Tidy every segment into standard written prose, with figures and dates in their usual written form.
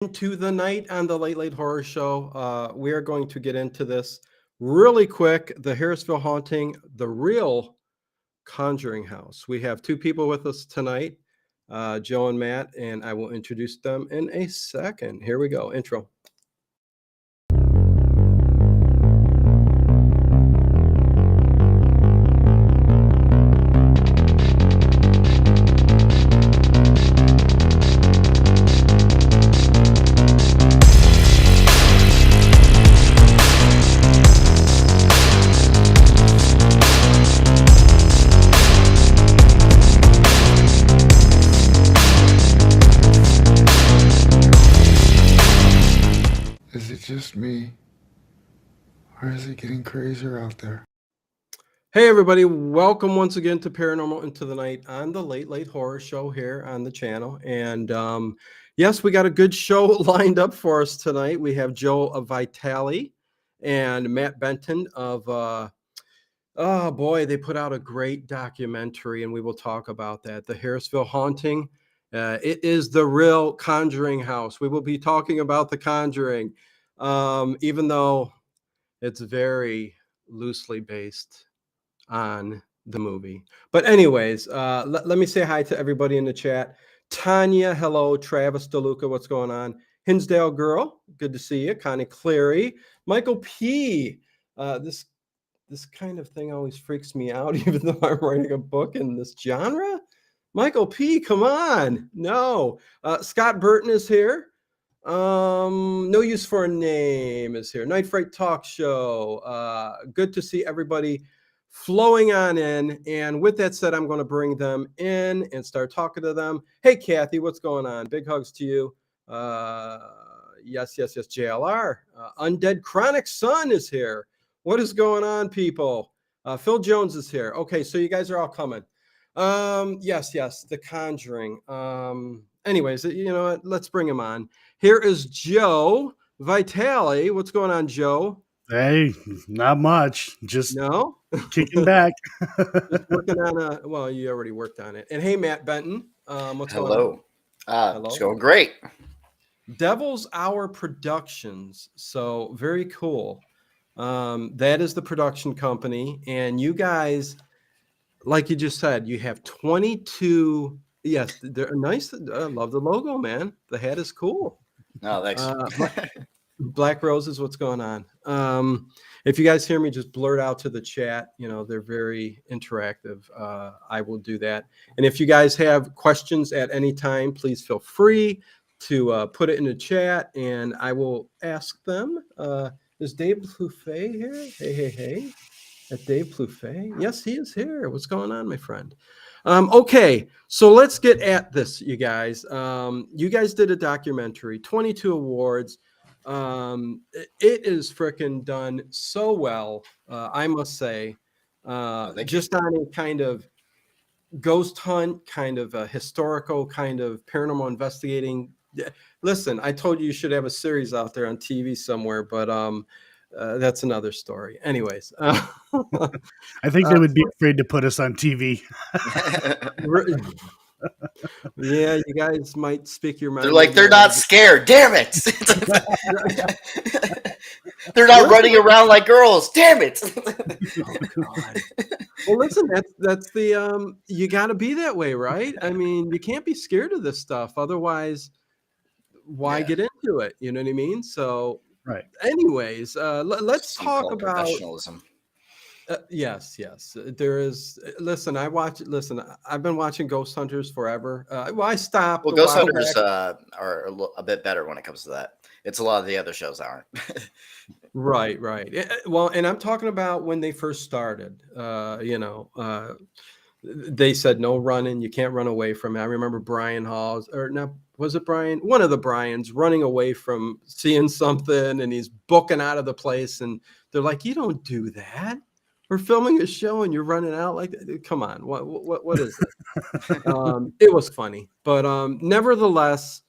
into the night on the Late Late Horror Show. We are going to get into this really quick. The Harrisville haunting, the real Conjuring house. We have two people with us tonight, Joe and Matt, and I will introduce them in a second. Here we go. Intro. Is it just me? Or is it getting crazier out there? Hey, everybody. Welcome once again to Paranormal Into the Night on the Late Late Horror Show here on the channel. And yes, we got a good show lined up for us tonight. We have Joe of Vitale and Matt Benton of, oh boy, they put out a great documentary, and we will talk about that. The Harrisville haunting. It is the real Conjuring house. We will be talking about the Conjuring, even though it's very loosely based on the movie. But anyways, let me say hi to everybody in the chat. Tanya, hello. Travis DeLuca, what's going on? Hinsdale Girl, good to see you. Connie Cleary. Michael P. This kind of thing always freaks me out, even though I'm writing a book in this genre. Michael P, come on. No. Scott Burton is here. No Use for a Name is here. Night Fright Talk Show. Good to see everybody flowing on in. And with that said, I'm going to bring them in and start talking to them. Hey, Kathy, what's going on? Big hugs to you. Yes, JLR. Undead Chronic Sun is here. What is going on, people? Phil Jones is here. Okay, so you guys are all coming. Yes, The Conjuring. Anyways, you know what? Let's bring him on. Here is Joe Vitale. What's going on, Joe? Hey, not much. Just kicking back. Just working on well, you already worked on it. And hey, Matt Benton. What's going on? Hello. It's going great. Devil's Hour Productions. So very cool. That is the production company. And you guys, like you just said, you have 22. Yes, they're nice. I love the logo, man. The hat is cool. Oh, thanks. Black Roses, what's going on? If you guys hear me, just blurt out to the chat. You know, they're very interactive. I will do that. And if you guys have questions at any time, please feel free to put it in the chat, and I will ask them. Is Dave Plouffe here? Hey. At Dave Plouffe? Yes, he is here. What's going on, my friend? Okay, so let's get at this, you guys. You guys did a documentary, 22 awards. It is freaking done so well, I must say. Just on a kind of ghost hunt, kind of a historical, kind of paranormal investigating. Listen, I told you should have a series out there on TV somewhere, but that's another story. Anyways, I think they would be afraid to put us on TV. Yeah, you guys might speak your mind. They're like, they're not scared. Damn it! They're not running around like girls. Damn it! Oh, God. Well, listen, that's the you got to be that way, right? I mean, you can't be scared of this stuff, otherwise, why get into it? You know what I mean? So, right. Anyways, let's talk about professionalism. Yes. There is. Listen, I've been watching Ghost Hunters forever. Well, I stopped. Well, Ghost Hunters are a bit better when it comes to that. It's a lot of the other shows aren't. Right. Well, and I'm talking about when they first started. They said no running. You can't run away from it. I remember Brian Hall's, or no, was it Brian? One of the Bryans running away from seeing something, and he's booking out of the place, and they're like, "You don't do that. We're filming a show and you're running out like that. Come on, what is this?" It was funny, but nevertheless,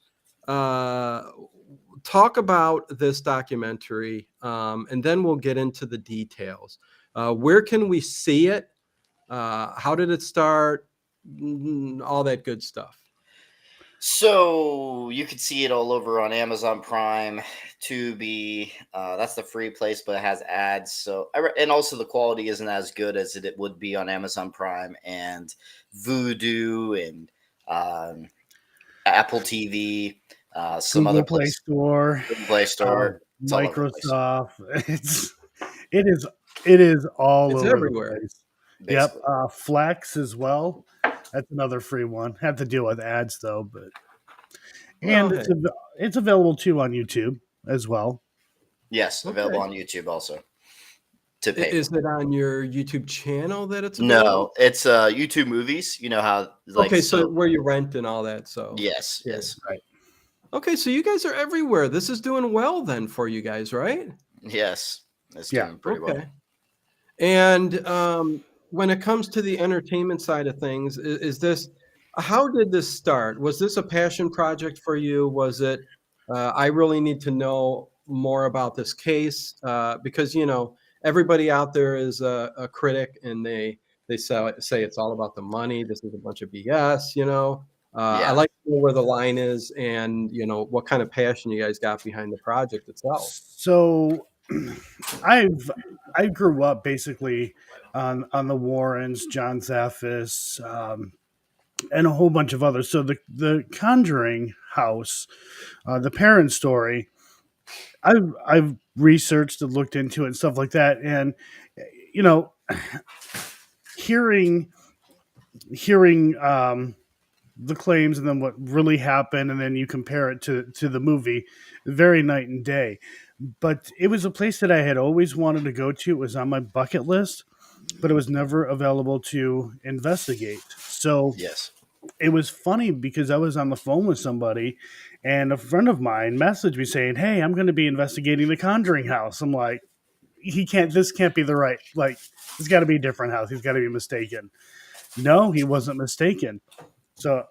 talk about this documentary, and then we'll get into the details. Where can we see it? How did it start? All that good stuff. So you could see it all over on Amazon Prime, Tubi. That's the free place, but it has ads. So and also the quality isn't as good as it would be on Amazon Prime and Vudu and um, Apple TV. Some other Google Play place, Store, Google Play Store. It's all over the place, Microsoft. It is it is all It's over the everywhere. place. Yep, basically. Flex as well. That's another free one. Have to deal with ads though, but Well, and hey, it's available too on YouTube as well. Yes, available okay. on YouTube also to pay Is for. it on your YouTube channel that it's available? No, it's YouTube movies. You know how like Okay, so so. where you rent and all that. So Yes, yeah. yes, Right. Okay, so you guys are everywhere. This is doing well then for you guys, right? yes. It's Yeah. doing pretty well. Okay. And when it comes to the entertainment side of things, is this how did this start? Was this a passion project for you? Was it I really need to know more about this case because everybody out there is a critic and they say it's all about the money. This is a bunch of BS. I Yeah. like to know where the line is and what kind of passion you guys got behind the project itself. So I've I grew up basically on the Warrens, John Zaffis, and a whole bunch of others. So the Conjuring house, the parent story, I've researched and looked into it and stuff like that, and you know, hearing hearing the claims and then what really happened, and then you compare it to the movie, very night and day. But it was a place that I had always wanted to go to. It was on my bucket list, but it was never available to investigate. So Yes. it was funny because I was on the phone with somebody and a friend of mine messaged me saying, "Hey, I'm going to be investigating the Conjuring house." I'm like, this can't be the right, like, it's got to be a different house. He's got to be mistaken. No, he wasn't mistaken. So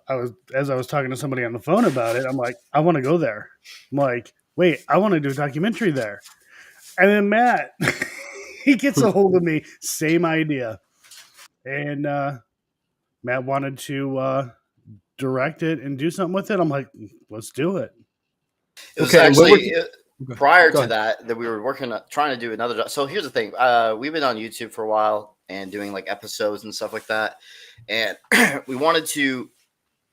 as I was talking to somebody on the phone about it, I'm like, I want to go there. I'm like, wait, I want to do a documentary there. And then Matt, he gets a hold of me, same idea. And Matt wanted to direct it and do something with it. I'm like, let's do it. It was Okay, and what would actually you prior go to ahead. that we were working trying to do another job. So here's the thing. We've been on YouTube for a while and doing like episodes and stuff like that. And we wanted to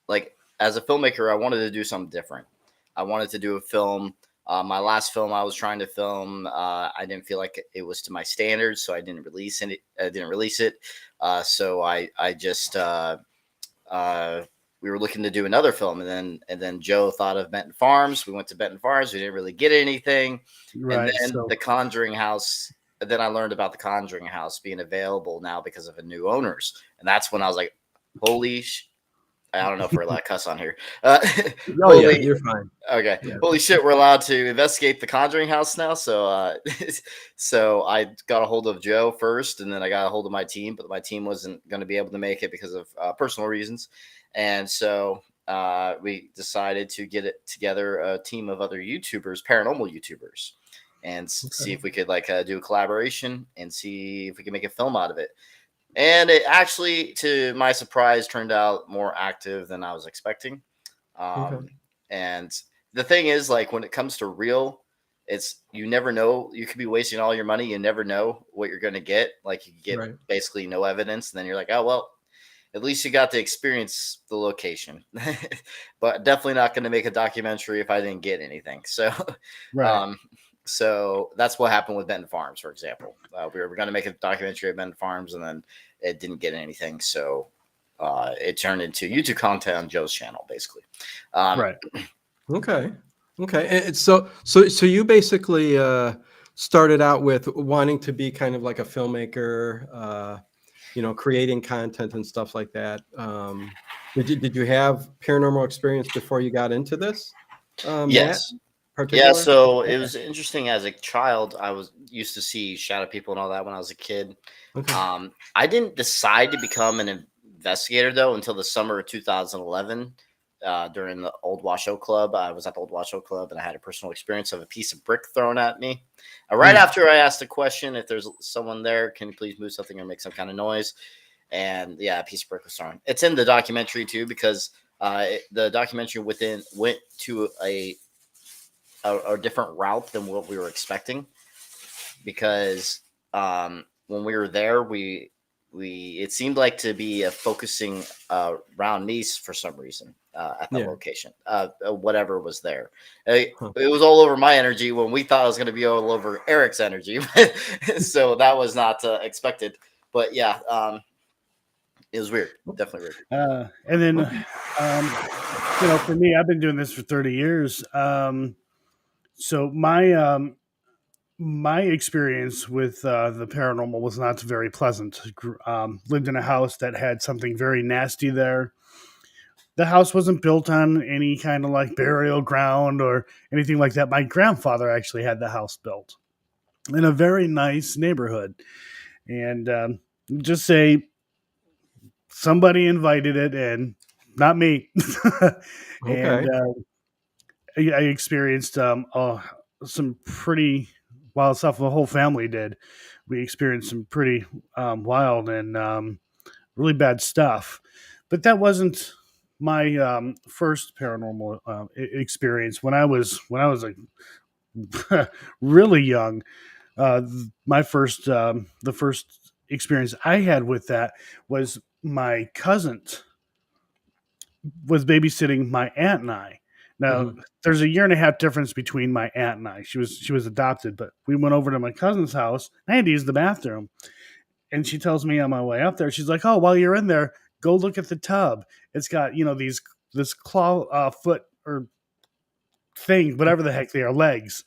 like as a filmmaker, I wanted to do something different. I wanted to do a film. My last film I was trying to film, I didn't feel like it was to my standards, so I didn't release it. So I just we were looking to do another film, and then Joe thought of Benton Farms. We went to Benton Farms. We didn't really get anything, and Right. then So the Conjuring House. Then I learned about the Conjuring House being available now because of the new owners, and that's when I was like, "Holy!" I don't know if we're allowed to cuss on here. Oh yeah, Holy, you're fine. okay, Yeah. holy shit! We're allowed to investigate the Conjuring House now. So, so I got a hold of Joe first, and then I got a hold of my team, but my team wasn't going to be able to make it because of personal reasons, and so we decided to get it together a team of other YouTubers, paranormal YouTubers, and see if we could like do a collaboration and see if we can make a film out of it. And it actually, to my surprise, turned out more active than I was expecting. Okay. And the thing is, like when it comes to real, it's you never know. You could be wasting all your money. You never know what you're going to get. Like you get Right. basically no evidence, and then you're like, oh well, at least you got to experience the location. But definitely not going to make a documentary if I didn't get anything. So, right. so that's what happened with Benton Farms, for example. We were going to make a documentary of Benton Farms, and then it didn't get anything. So it turned into YouTube content on Joe's channel, basically. Right. Okay. Okay. And so you basically started out with wanting to be kind of like a filmmaker, creating content and stuff like that. Did you have paranormal experience before you got into this, Matt? Yes. Yeah, Particular? so it Okay. was interesting. As a child, I was used to see shadow people and all that when I was a kid. Okay. I didn't decide to become an investigator though until the summer of 2011. During the Old Washoe Club, I was at the Old Washoe Club and I had a personal experience of a piece of brick thrown at me. Right after I asked the question, if there's someone there, can you please move something or make some kind of noise? And yeah, a piece of brick was thrown. It's in the documentary too because The documentary went to a different route than what we were expecting, because when we were there, we it seemed like to be focusing around me for some reason at that Yeah. location. Whatever was there, Huh. it was all over my energy when we thought it was going to be all over Eric's energy. So that was not expected. But yeah, it was weird, definitely weird. And then, for me, I've been doing this for 30 years. So my experience with the paranormal was not very pleasant. Lived in a house that had something very nasty there. The house wasn't built on any kind of like burial ground or anything like that. My grandfather actually had the house built in a very nice neighborhood. And just say somebody invited it and not me. And Okay. I experienced some pretty wild stuff. The whole family did. We experienced some pretty wild and really bad stuff. But that wasn't my first paranormal experience. When I was like really young, my first the first experience I had with that was my cousin was babysitting my aunt and I. Now, Mhm. there's a year and a half difference between my aunt and I. She was adopted, but we went over to my cousin's house. I had to use the bathroom, and she tells me on my way up there, she's like, "Oh, while you're in there, go look at the tub. It's got this claw foot or thing, whatever the heck they are, legs."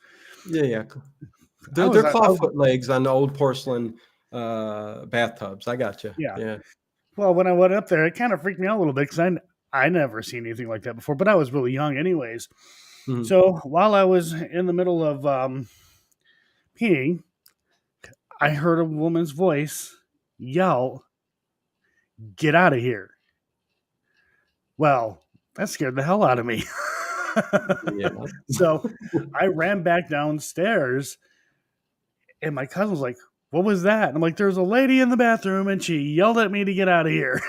Yeah, yeah. I They're was, I was clawfoot legs on the old porcelain bathtubs. I got you. yeah. Yeah. Well, when I went up there, it kind of freaked me out a little bit because I never seen anything like that before, but I was really young, anyways. Mhm. So while I was in the middle of peeing, I heard a woman's voice yell, "Get out of here." Well, that scared the hell out of me. Yeah. So I ran back downstairs, and my cousin was like, "What was that?" And I'm like, "There's a lady in the bathroom, and she yelled at me to get out of here."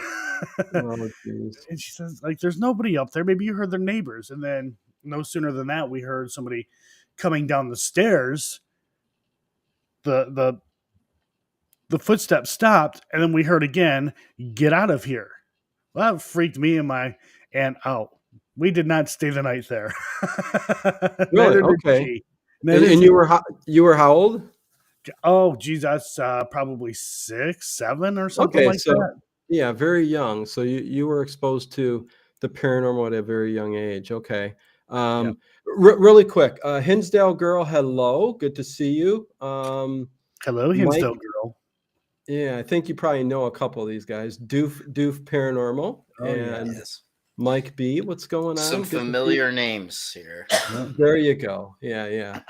Oh, jeez. And she says, like, "There's nobody up there. Maybe you heard their neighbors." And then no sooner than that, we heard somebody coming down the stairs. The the footsteps stopped, and then we heard again, "Get out of here." Well, that freaked me and my aunt out. We did not stay the night there. Really? Neither did Okay. she. And, Neither and did you were how old? Oh, geez, that's probably 6, 7, or something Okay, like so that. yeah, very young. So you were exposed to the paranormal at a very young age. Okay. Yeah. Really quick, Hinsdale girl, hello, good to see you. Hello, Mike, Hinsdale girl. yeah, I think you probably know a couple of these guys. Doof Paranormal Oh yeah. and Yes, Mike B. What's going some on? Good to see you. familiar names here. Yep. There you go. Yeah, yeah.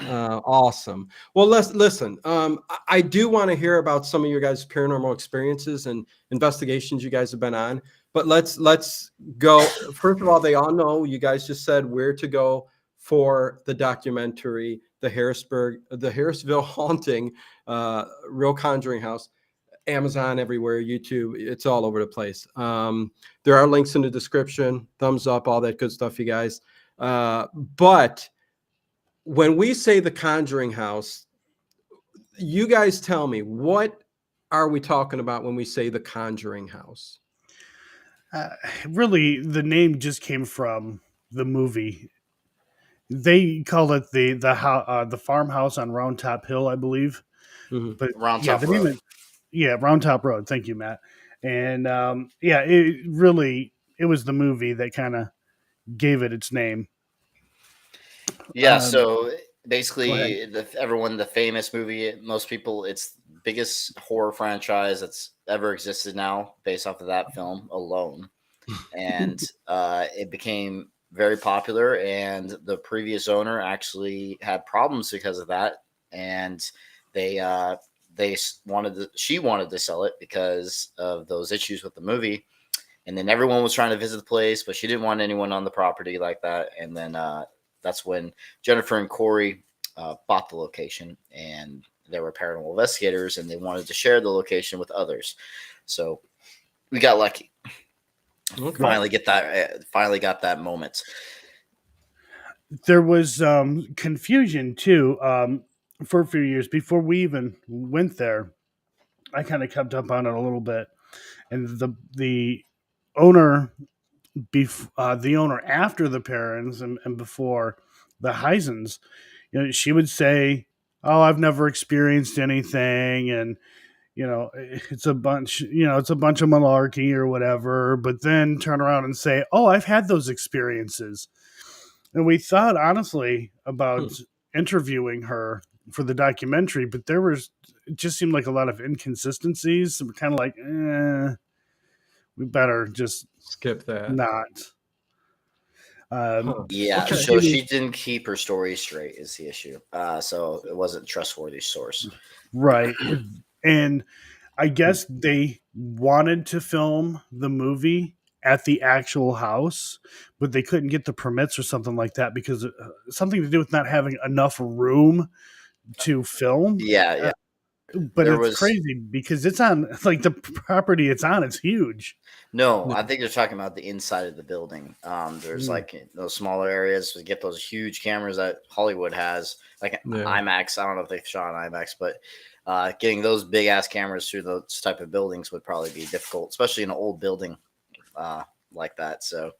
Awesome. Well, let's listen. I do want to hear about some of your guys' paranormal experiences and investigations you guys have been on. But let's go. First of all, they all know you guys just said where to go for the documentary, the Harrisville haunting, real Conjuring house. Amazon everywhere, YouTube, it's all over the place. There are links in the description, thumbs up, all that good stuff, you guys. But when we say the Conjuring house, you guys tell me, what are we talking about when we say the Conjuring house? Uh, Really, the name just came from the movie. They call it the farmhouse on Round Top Hill, I believe. Mhm. But Round yeah, Top the name Road. is Round Top Road. Thank you, Matt. And it was the movie that kind of gave it its name. Yeah, Um, so Go ahead. basically, the famous movie, most people, it's the biggest horror franchise that's ever existed now, based off of that film alone, and it became very popular. And the previous owner actually had problems because of that, and she wanted to sell it because of those issues with the movie. And then everyone was trying to visit the place, but she didn't want anyone on the property like that. And then that's when Jennifer and Corey bought the location, and there were paranormal investigators, and they wanted to share the location with others. So we got lucky. Okay. finally got that moment. There was confusion too for a few years before we even went there. I kind of kept up on it a little bit, and the owner, the owner after the parents and before the Heisens, she would say, "Oh, I've never experienced anything," and it's a bunch, it's a bunch of malarkey or whatever. But then turn around and say, "Oh, I've had those experiences." And we thought honestly about interviewing her for the documentary, but it just seemed like a lot of inconsistencies. So we're kind of like, we better just Skip that. not. Yeah, Okay. so she didn't keep her story straight is the issue. So it wasn't a trustworthy source. Right. And I guess they wanted to film the movie at the actual house, but they couldn't get the permits or something like that because something to do with not having enough room to film. Yeah. But it's crazy because it's on like the property it's on. It's huge. No, I think you're talking about the inside of the building. There's like those smaller areas to get those huge cameras that Hollywood has, like IMAX. I don't know if they shot on IMAX, but getting those big ass cameras through those type of buildings would probably be difficult, especially in an old building like that. So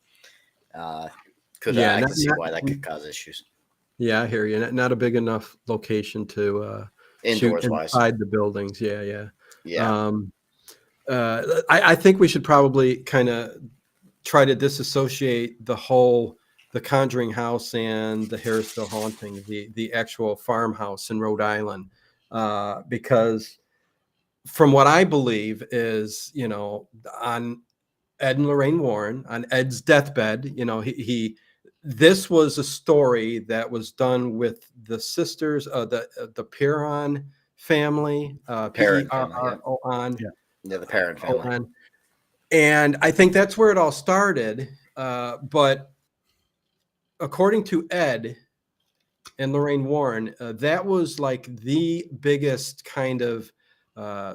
I can see why that could cause issues. Yeah, I hear you. Not a big enough location to indoors shoot wise inside the buildings. Yeah. Yeah. I think we should probably kind of try to disassociate the Conjuring house and the Harrisville haunting, the actual farmhouse in Rhode Island, because from what I believe is, on Ed and Lorraine Warren, on Ed's deathbed, this was a story that was done with the sisters, the Perron family, P-E-R-R-O-N. Yeah, the Perron family. And I think that's where it all started. But according to Ed and Lorraine Warren, that was like the biggest kind of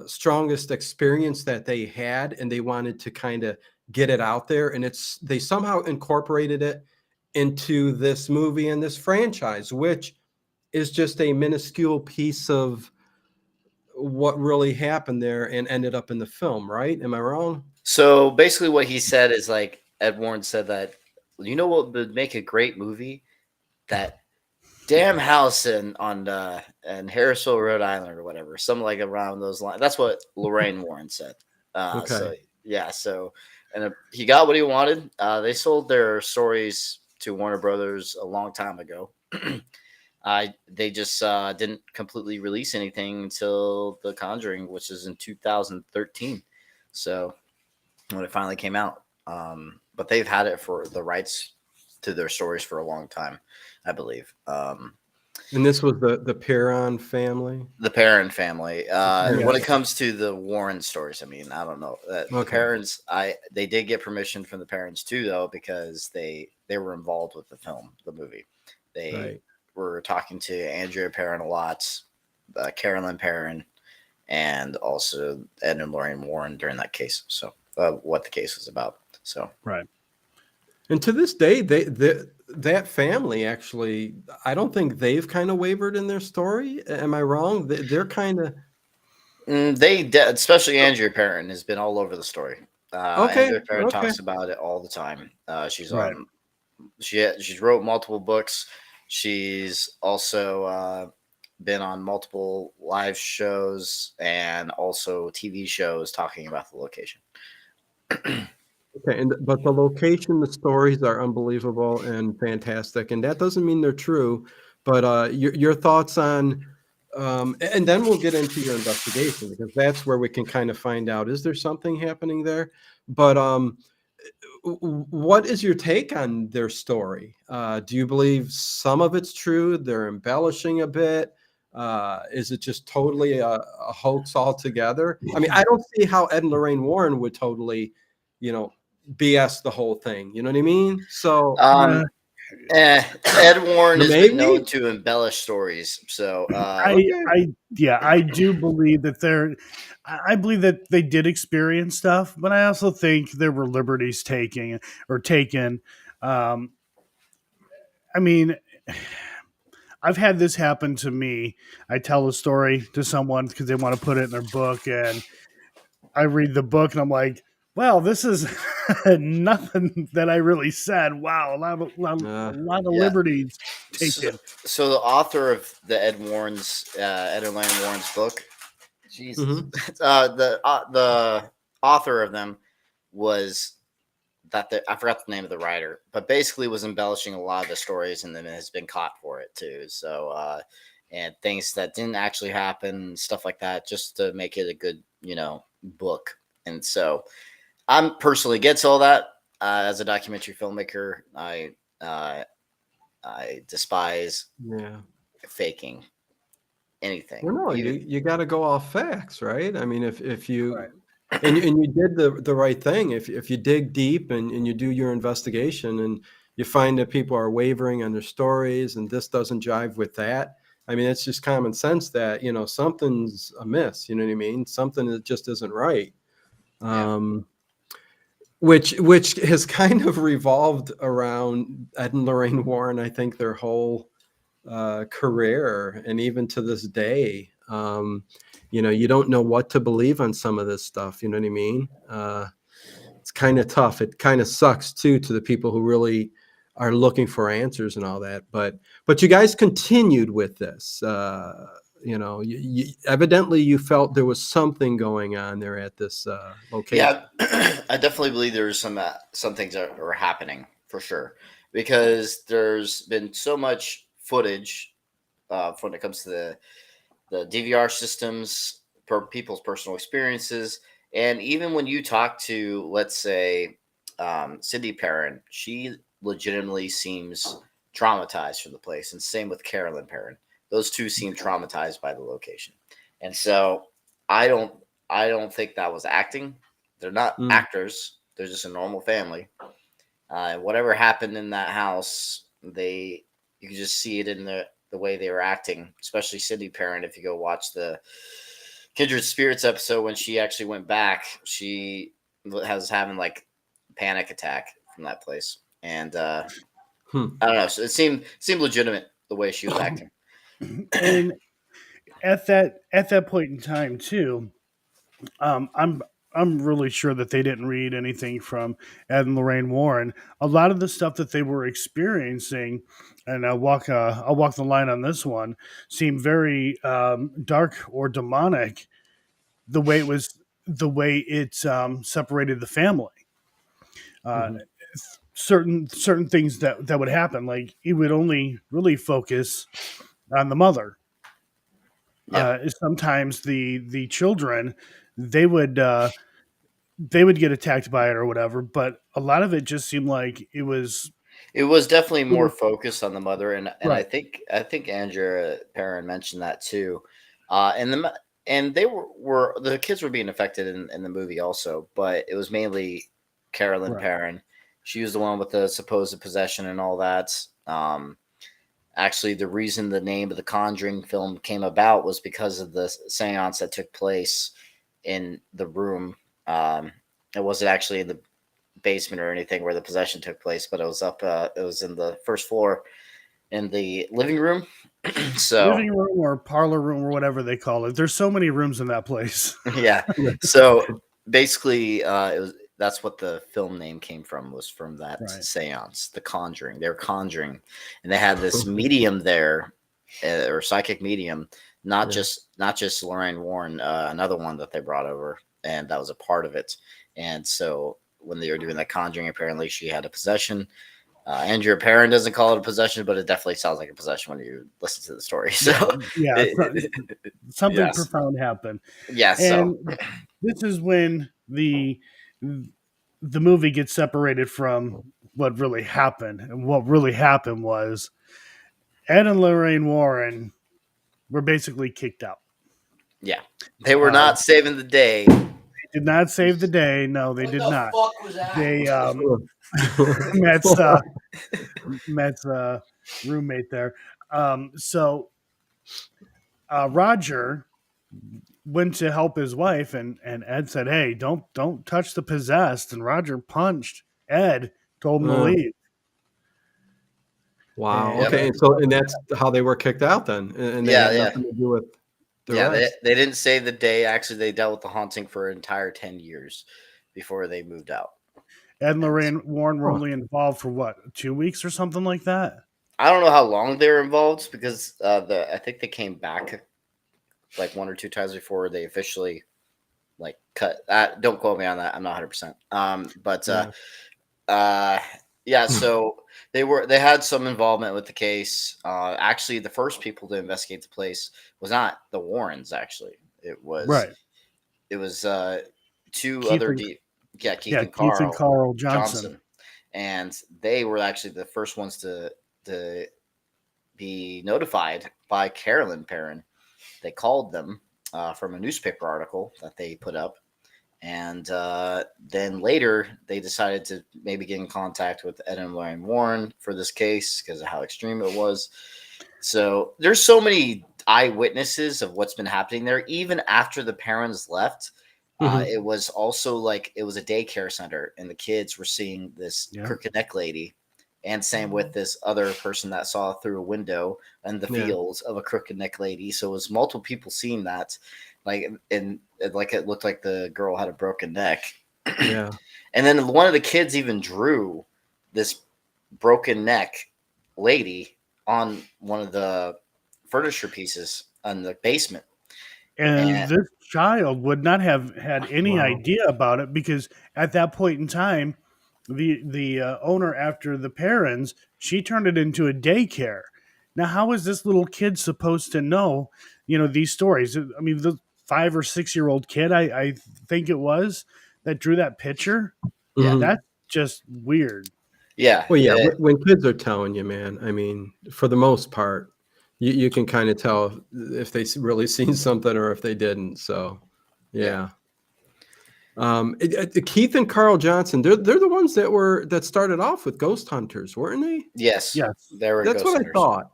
strongest experience that they had, and they wanted to kind of get it out there. And they somehow incorporated it into this movie and this franchise, which is just a minuscule piece of what really happened there and ended up in the film, right? Am I wrong? So basically what he said is like Ed Warren said that, what would make a great movie? That damn house in Harrisville, Rhode Island or whatever, something like around those lines. That's what Lorraine Warren said. Okay. And he got what he wanted. They sold their stories to Warner Brothers a long time ago. They just didn't completely release anything until The Conjuring, which is in 2013. So when it finally came out, but they've had it for the rights to their stories for a long time, I believe. And this was the Perron family? The Perron family. When it comes to the Warren stories, I mean, I don't know. The parents, they did get permission from the parents too, though, because they were involved with the movie. They were talking to Andrea Perron a lot, Carolyn Perron, and also Ed and Lorraine Warren during that case. So what the case was about. So And to this day, that family actually, I don't think they've kind of wavered in their story. Am I wrong? They're kind of especially Andrea Perron has been all over the story. Andrea Perron talks about it all the time. She's she's wrote multiple books. She's also been on multiple live shows and also TV shows talking about the location. Okay, but the location, the stories are unbelievable and fantastic, and that doesn't mean they're true. But your thoughts on, and then we'll get into your investigation, because that's where we can kind of find out, is there something happening there? But what is your take on their story? Do you believe some of it's true? They're embellishing a bit. Is it just totally a hoax altogether? I mean, I don't see how Ed and Lorraine Warren would totally, BS the whole thing. You know what I mean? So Ed Warren has Maybe? been known to embellish stories. So I do believe that I believe that they did experience stuff, but I also think there were liberties taken. Um, I mean, I've had this happen to me. I tell a story to someone because they want to put it in their book, and I read the book and I'm like, well, this is nothing that I really said. Wow, a lot of yeah. liberties So, taken. so the author of the Ed and Lane Warren's book, Jesus, Mhm. the author of them was I forgot the name of the writer, but basically was embellishing a lot of the stories and then has been caught for it too. So and things that didn't actually happen, stuff like that, just to make it a good, book. And so I'm personally against all that. As a documentary filmmaker, I despise Yeah. faking anything. Well, no, Even you got to go off facts, right? I mean, if Right. you and you did the right thing, if you dig deep and you do your investigation and you find that people are wavering on their stories and this doesn't jive with that, I mean, it's just common sense that something's amiss. You know what I mean? Something that just isn't right. yeah, Um, which has kind of revolved around Ed and Lorraine Warren. I think their whole career, and even to this day, you don't know what to believe on some of this stuff. You know what I mean? It's kind of tough. It kind of sucks too to the people who really are looking for answers and all that. But you guys continued with this. Evidently you felt there was something going on there at this location. yeah. I definitely believe there's some things that are happening for sure because there's been so much footage when it comes to the DVR systems, people's personal experiences, and even when you talk to, let's say, Cindy Perrin, she legitimately seems traumatized from the place, and same with Carolyn Perrin. Those two seem traumatized by the location, and so I don't, I don't think that was acting. They're not Mm. actors; they're just a normal family. Whatever happened in that house, you can just see it in the way they were acting, especially Cindy Parent. If you go watch the Kindred Spirits episode when she actually went back, she has having like panic attack from that place, and Hmm. I don't know. So it seemed legitimate the way she was acting. And at that point in time too, I'm really sure that they didn't read anything from Ed and Lorraine Warren. A lot of the stuff that they were experiencing, and I'll walk the line on this one, seemed very dark or demonic. The way it separated the family. Uh, Mhm. certain things that would happen, like it would only really focus on the mother. Yeah, Sometimes the children they would uh, they would get attacked by it or whatever, but a lot of it just seemed like it was definitely it more was focused on the mother, and I right, think Andrea Perrin mentioned that too, and they were the kids were being affected in the movie also, but it was mainly Carolyn right, Perrin. She was the one with the supposed possession and all that. Actually, the reason the name of the Conjuring film came about was because of the seance that took place in the room. It wasn't actually in the basement or anything where the possession took place, but it was up. It was in the first floor in the living room. So living room or parlor room or whatever they call it. There's so many rooms in that place. yeah. So basically, it was that's what the film name came from, was from that Right. seance, The Conjuring. They were conjuring, and they had this medium there, or psychic medium, not Yeah. just Lorraine Warren, another one that they brought over, and that was a part of it. And so when they were doing that conjuring, apparently she had a possession. Andrea Perrin doesn't call it a possession, but it definitely sounds like a possession when you listen to the story. So, Yeah, something yes, profound happened. yes. So, And this is when the movie gets separated from what really happened. And what really happened was Ed and Lorraine Warren were basically kicked out. yeah, they were Uh, not saving the day. did not save the day. No, they did not. Fuck was that? They Matt's roommate there. So Roger went to help his wife, and Ed said, "Hey, don't touch the possessed." And Roger punched Ed, told him to leave. Wow. And, Okay. And that's how they were kicked out then. And they had nothing to do with the rest. They didn't save the day. Actually, they dealt with the haunting for an entire 10 years before they moved out. Ed and Lorraine Warren were only involved for what, 2 weeks or something like that? I don't know how long they were involved because I think they came back like 1 or 2 times before they officially like cut. Don't quote me on that. I'm not 100%. So they had some involvement with the case. Actually, the first people to investigate the place was not the Warrens. Actually, it was two Keith other and- Keith and Carl Johnson. And they were actually the first ones to be notified by Carolyn Perrin. They called them from a newspaper article that they put up. And then later, they decided to maybe get in contact with Ed and Lorraine Warren for this case because of how extreme it was. So there's so many eyewitnesses of what's been happening there. Even after the parents left, it was also like it was a daycare center, and the kids were seeing this crooked neck lady. And same with this other person that saw through a window in the fields of a crooked neck lady. So it was multiple people seeing that. It looked like the girl had a broken neck. Yeah. And then one of the kids even drew this broken neck lady on one of the furniture pieces in the basement. And this child would not have had any idea about it because at that point in time, the owner, after the parents, she turned it into a daycare. Now, how is this little kid supposed to know, these stories? I mean, the 5 or 6 year old kid, I think it was, that drew that picture. Yeah, that's just weird. Yeah. Well, yeah. When kids are telling you, man, I mean, for the most part, you can kind of tell if they really seen something or if they didn't. So, yeah. Keith and Carl Johnson, they're the ones that started off with Ghost Hunters, weren't they? Yes. They were. That's Ghost what Hunters. I thought.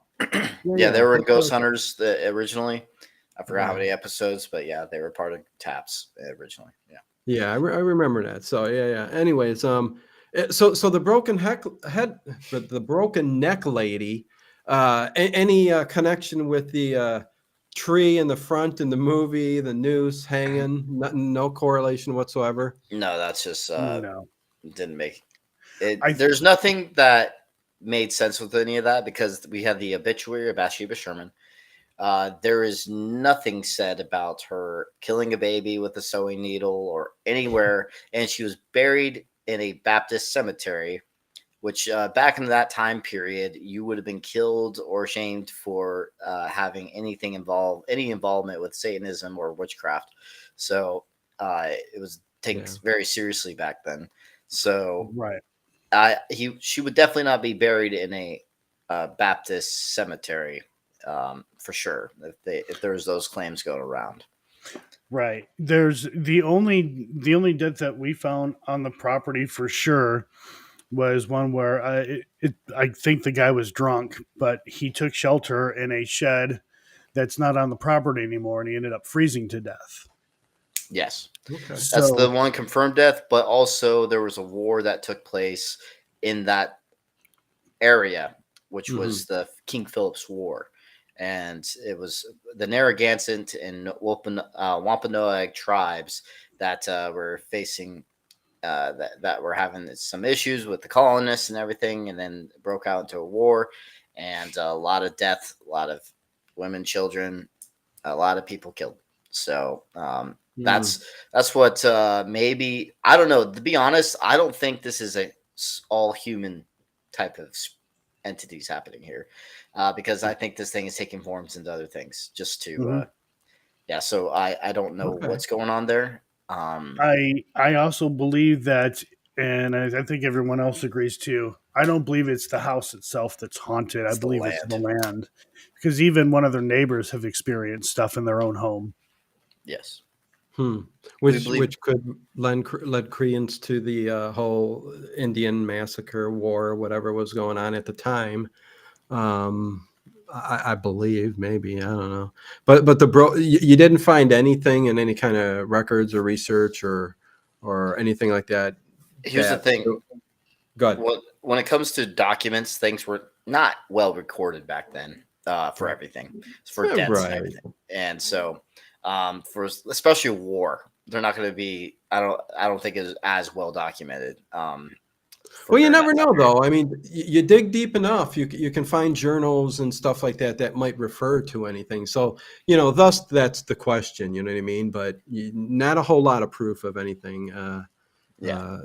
They were in Ghost Hunters originally. I forgot how many episodes, but yeah, they were part of TAPS originally. Yeah, I remember that. So yeah. Anyways, so the broken the broken neck lady. Any connection with the tree in the front in the movie, the noose hanging? No correlation whatsoever. No, that's just No. Didn't make it. There's nothing that made sense with any of that because we had the obituary of Bathsheba Sherman. There is nothing said about her killing a baby with a sewing needle or anywhere, and she was buried in a Baptist cemetery, which back in that time period, you would have been killed or shamed for having any involvement with Satanism or witchcraft. So it was taken very seriously back then. So she would definitely not be buried in a Baptist cemetery for sure if there's those claims going around. Right. There's the only death that we found on the property for sure was one where I think the guy was drunk, but he took shelter in a shed that's not on the property anymore, and he ended up freezing to death. Yes. Okay. That's the one confirmed death, but also there was a war that took place in that area, which was the King Philip's War. And it was the Narragansett and Wampanoag tribes that were facing that were having some issues with the colonists and everything, and then broke out into a war, and a lot of death, a lot of women, children, a lot of people killed. So that's what maybe, I don't know. To be honest, I don't think this is a all human type of entities happening here, because I think this thing is taking forms into other things. Just to so I don't know what's going on there. I also believe that, and I think everyone else agrees too, I don't believe it's the house itself that's haunted. I believe it's the land, because even one of their neighbors have experienced stuff in their own home. Yes. Hmm. We Which believe could led credence to the whole Indian massacre war, or whatever was going on at the time. Um, I believe, maybe, I don't know, but you didn't find anything in any kind of records or research or anything like that. here's the That thing. good. When it comes to documents, things were not well recorded back then for Right. everything, for Yeah, deaths and right. everything. And so, for especially war, they're not going to be. I don't think is as well documented. Well, you During that never time know, period. though. I mean, you dig deep enough, you can find journals and stuff like that that might refer to anything. So, thus that's the question. You know what I mean? But not a whole lot of proof of anything Yeah, uh,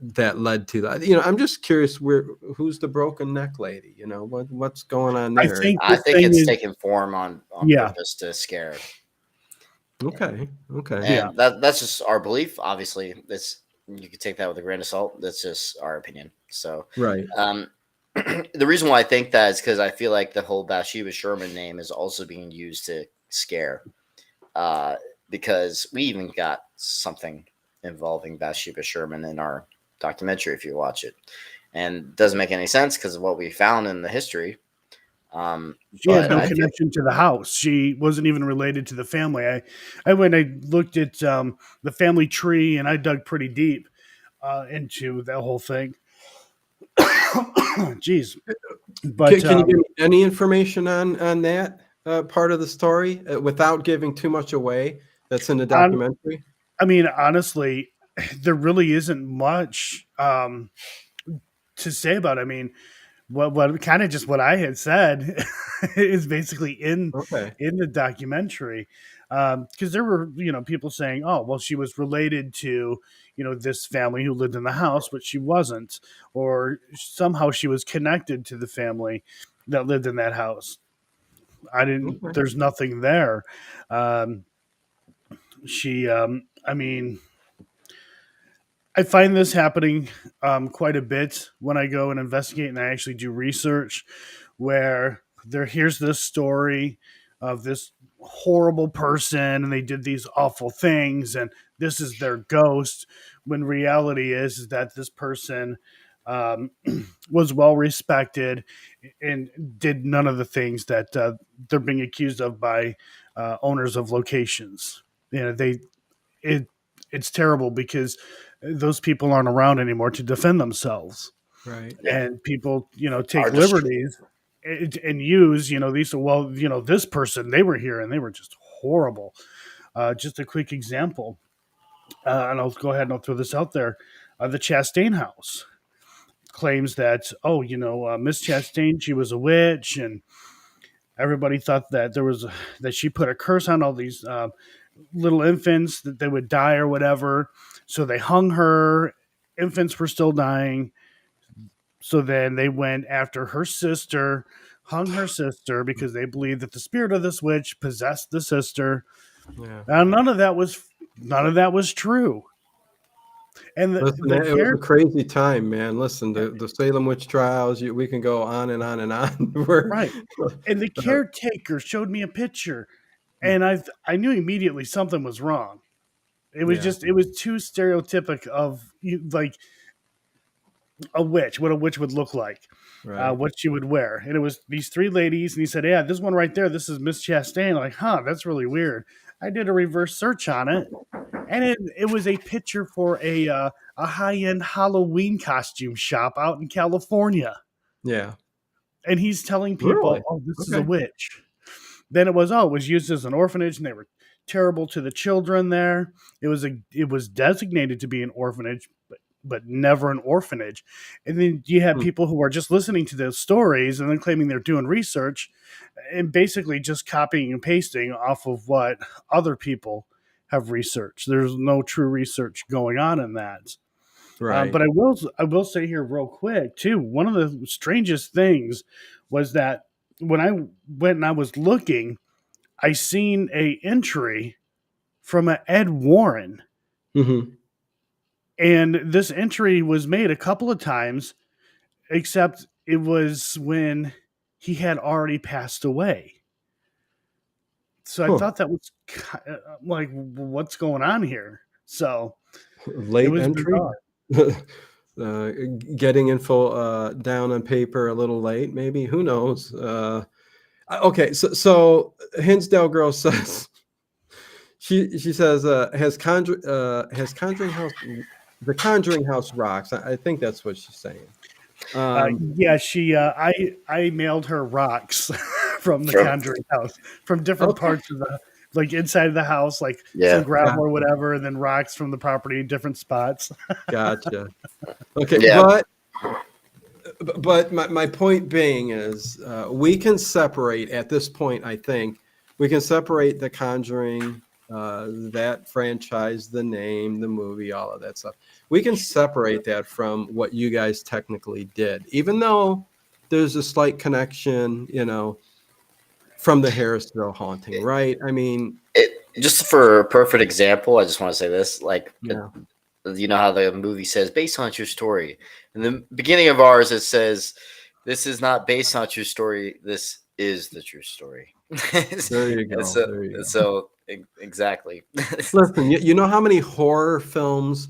that led to that. I'm just curious, who's the broken neck lady? What's going on I there? think I the think thing it's is, taken form on yeah, purpose to scare. Okay, okay, yeah. And that's just our belief. Obviously, this you can take that with a grain of salt. That's just our opinion. So, right. um, the reason why I think that is because I feel like the whole Bathsheba Sherman name is also being used to scare. Uh, because we even got something involving Bathsheba Sherman in our documentary if you watch it, and it doesn't make any sense because of what we found in the history. She had But no I Okay. feel connection to the house. She wasn't even related to the family. I went, I looked at the family tree, and I dug pretty deep into that whole thing. Jeez, but Can you give me any information on that part of the story without giving too much away? That's in the on, documentary. I mean, honestly, there really isn't much to say about it. I mean, what kind of just what I had said is basically Okay. in the documentary, because there were people saying, oh well, she was related to this family who lived in the house, but she wasn't, or somehow she was connected to the family that lived in that house. I didn't. Okay. There's nothing there. Um, she, I mean, I find this happening quite a bit when I go and investigate and I actually do research where here's this story of this horrible person and they did these awful things and this is their ghost, when reality is that this person um, was well respected and did none of the things that they're being accused of by owners of locations. They it it's terrible because those people aren't around anymore to defend themselves, Right. yeah, and people are take just liberties and use these, well, this person, they were here and they were just horrible. Just a quick example, and I'll go ahead and I'll throw this out there. The Chastain house claims that, oh, Miss Chastain, she was a witch, and everybody thought that that she put a curse on all these little infants, that they would die or whatever. So they hung her. Infants were still dying. So then they went after her sister, hung her sister because they believed that the spirit of this witch possessed the sister. Yeah. Now, none of that was true. And Listen, the it was a care crazy time, man. Listen, the Salem witch trials. We can go on and on and on. We're right. And the caretaker showed me a picture, and I knew immediately something was wrong. yeah. It was too stereotypic of like a witch, what a witch would look like, Right. what she would wear. And it was these three ladies, and he said, yeah, this one right there, this is Miss Chastain. Like, huh, that's really weird. I did a reverse search on it, and it was a picture for a high end Halloween costume shop out in California. Yeah. And he's telling Really? people, oh, this is a Okay. witch. Then it was used as an orphanage, and they were terrible to the children there. It was designated to be an orphanage, but never an orphanage. And then you had Hmm. people who are just listening to those stories and then claiming they're doing research and basically just copying and pasting off of what other people have researched. There's no true research going on in that. Right. But I will say here real quick too. One of the strangest things was that when I went and I was looking, I seen a entry from a Ed Warren, Hmm. and this entry was made a couple of times, except it was when he had already passed away. So I thought that was like, what's going on here? So it Late was entry. bizarre. Getting info down on paper a little late, maybe. Who knows? Okay, so Hinsdale girl says she says has Conjuring House, the Conjuring House rocks. I think that's what she's saying. Yeah, I mailed her rocks from the From Conjuring house from different Okay. parts of the like inside of the house, like Yeah. some gravel Gotcha. or whatever, and then rocks from the property in different spots. Gotcha. Okay, Yeah. but my point being is we can separate at this point. I think we can separate the Conjuring, that franchise, the name, the movie, all of that stuff. We can separate that from what you guys technically did, even though there's a slight connection, from the Harrisville haunting, right? I mean, Just for a perfect example, I just want to say this: like, yeah, you know how the movie says based on a true story. In the beginning of ours, it says this is not based on a true story. This is the true story. there you go. so, There you go. so exactly. Listen, you know how many horror films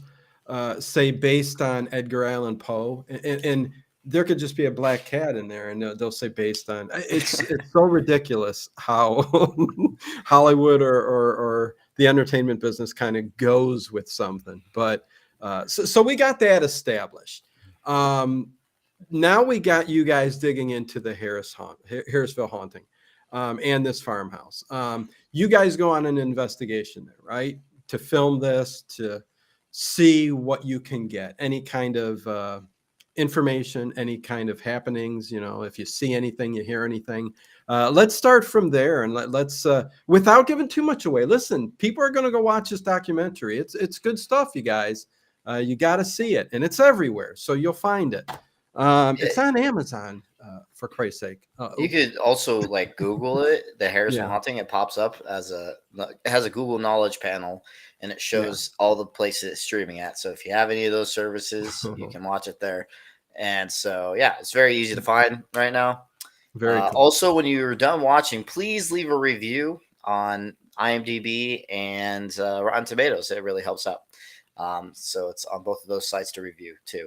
say based on Edgar Allan Poe, and there could just be a black cat in there, and they'll say based on. It's so ridiculous how Hollywood or the entertainment business kind of goes with something. But so we got that established. Now we got you guys digging into the Harrisville haunting, and this farmhouse. You guys go on an investigation there, right? To film this, to see what you can get, any kind of information, any kind of happenings. If you see anything, you hear anything. Let's start from there, and let's without giving too much away. Listen, people are going to go watch this documentary. It's good stuff, you guys. You got to see it, and it's everywhere, so you'll find it. It's on Amazon, for Christ's sake. You could also like Google it, the Harrison Yeah. haunting. It pops up it has a Google Knowledge panel, and it shows all the places it's streaming at. So if you have any of those services, you can watch it there. And so yeah, it's very easy to find right now. Very cool. Also, when you're done watching, please leave a review on IMDb and Rotten Tomatoes. It really helps out. So it's on both of those sites to review too.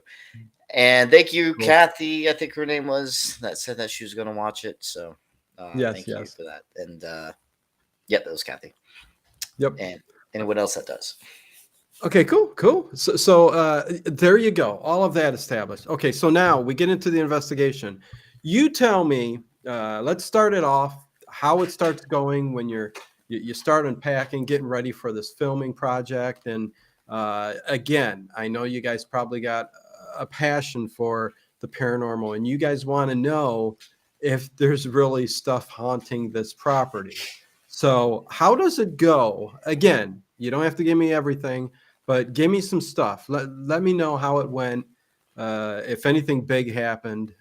And thank you, Cool. Kathy. I think her name was that said that she was going to watch it. So thank you for that. And yep, that was Kathy. Yep. And anyone else that does. Okay, cool. So there you go. All of that established. Okay, so now we get into the investigation. You tell me. Let's start it off. How it starts going when you start unpacking, getting ready for this filming project, and again, I know you guys probably got a passion for the paranormal, and you guys want to know if there's really stuff haunting this property. So how does it go? Again, you don't have to give me everything, but give me some stuff. Let me know how it went. If anything big happened,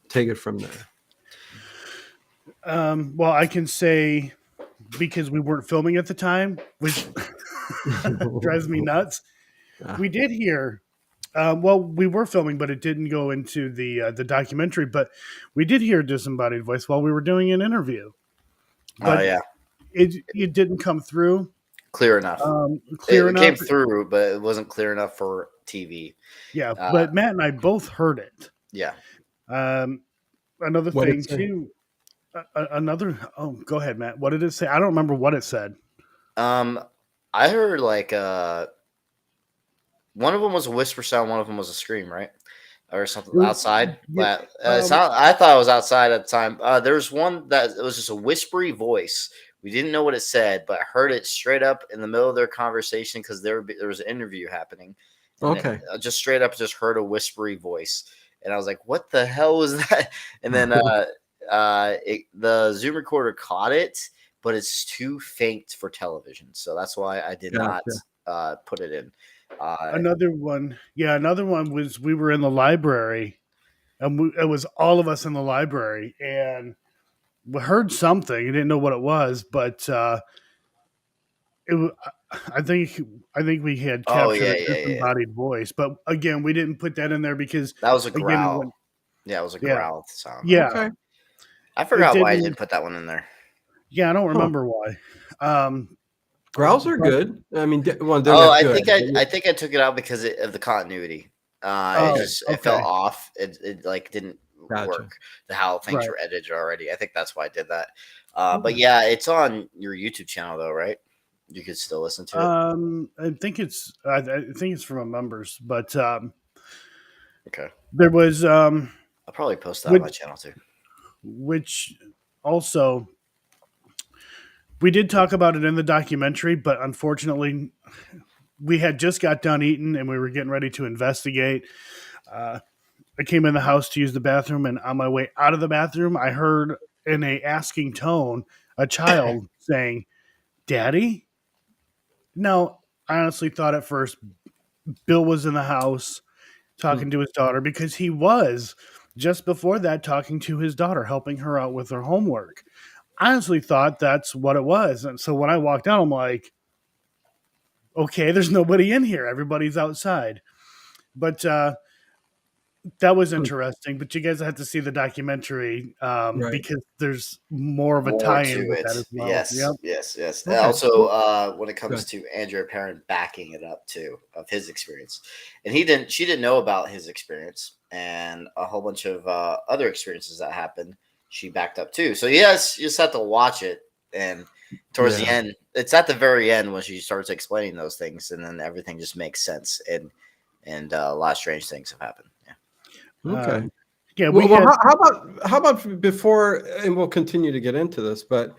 take it from there. Well, I can say because we weren't filming at the time, which drives me nuts. We did hear. Well, we were filming, but it didn't go into the documentary. But we did hear a disembodied voice while we were doing an interview. But Yeah, it didn't come through clear enough. Clear It came enough. through, but it wasn't clear enough for TV. Yeah, but Matt and I both heard it. Yeah. Another What'd thing it say? too. Oh, go ahead, Matt. What did it say? I don't remember what it said. I heard like one of them was a whisper sound, one of them was a scream, right? Or something outside. Yeah, I thought it was outside at the time. There's one that it was just a whispery voice. We didn't know what it said, but I heard it straight up in the middle of their conversation because there was an interview happening. Okay. Just straight up, just heard a whispery voice, and I was like, "What the hell was that?" And then the Zoom recorder caught it, but it's too faint for television, so that's why I did not put it in. Another one was we were in the library, and it was all of us in the library, and we heard something. I didn't know what it was, but I think we had captured a disembodied voice. But again, we didn't put that in there because that was a growl. Again, it was a growl sound. Yeah. Okay. I forgot why I didn't put that one in there. Yeah, I don't Huh. remember why. Growls are But- good. I mean, well, they're Oh, not I good. think I think I took it out because of the continuity. Oh, It fell okay. off. It like didn't Gotcha. work. How things Right. were edited already. I think that's why I did that. But Okay. yeah, it's on your YouTube channel though, right? You could still listen to it. I think it's from a members, but Okay, there was I'll probably post that on my which channel too. which also we did talk about it in the documentary, but unfortunately we had just got done eating and we were getting ready to investigate. I came in the house to use the bathroom, and on my way out of the bathroom, I heard in a asking tone a child saying, "Daddy?" Now, I honestly thought at first Bill was in the house talking to his daughter because he was just before that talking to his daughter, helping her out with her homework. I honestly thought that's what it was. And so when I walked out, I'm like, okay, there's nobody in here. Everybody's outside. But that was interesting. But you guys have to see the documentary Right. because there's more of a More tie-in to with it. that as well. Yes, Yep. yes, yes. And Okay. also, when it comes Good. to Andrea Parent backing it up too of his experience, and she didn't know about his experience and a whole bunch of other experiences that happened. She backed up too. So yes, you just have to watch it, and towards the Yeah. end, it's at the very end when she starts explaining those things, and then everything just makes sense, and a lot of strange things have happened. Yeah. Okay. Yeah, Well, we had how about before, and we'll continue to get into this, but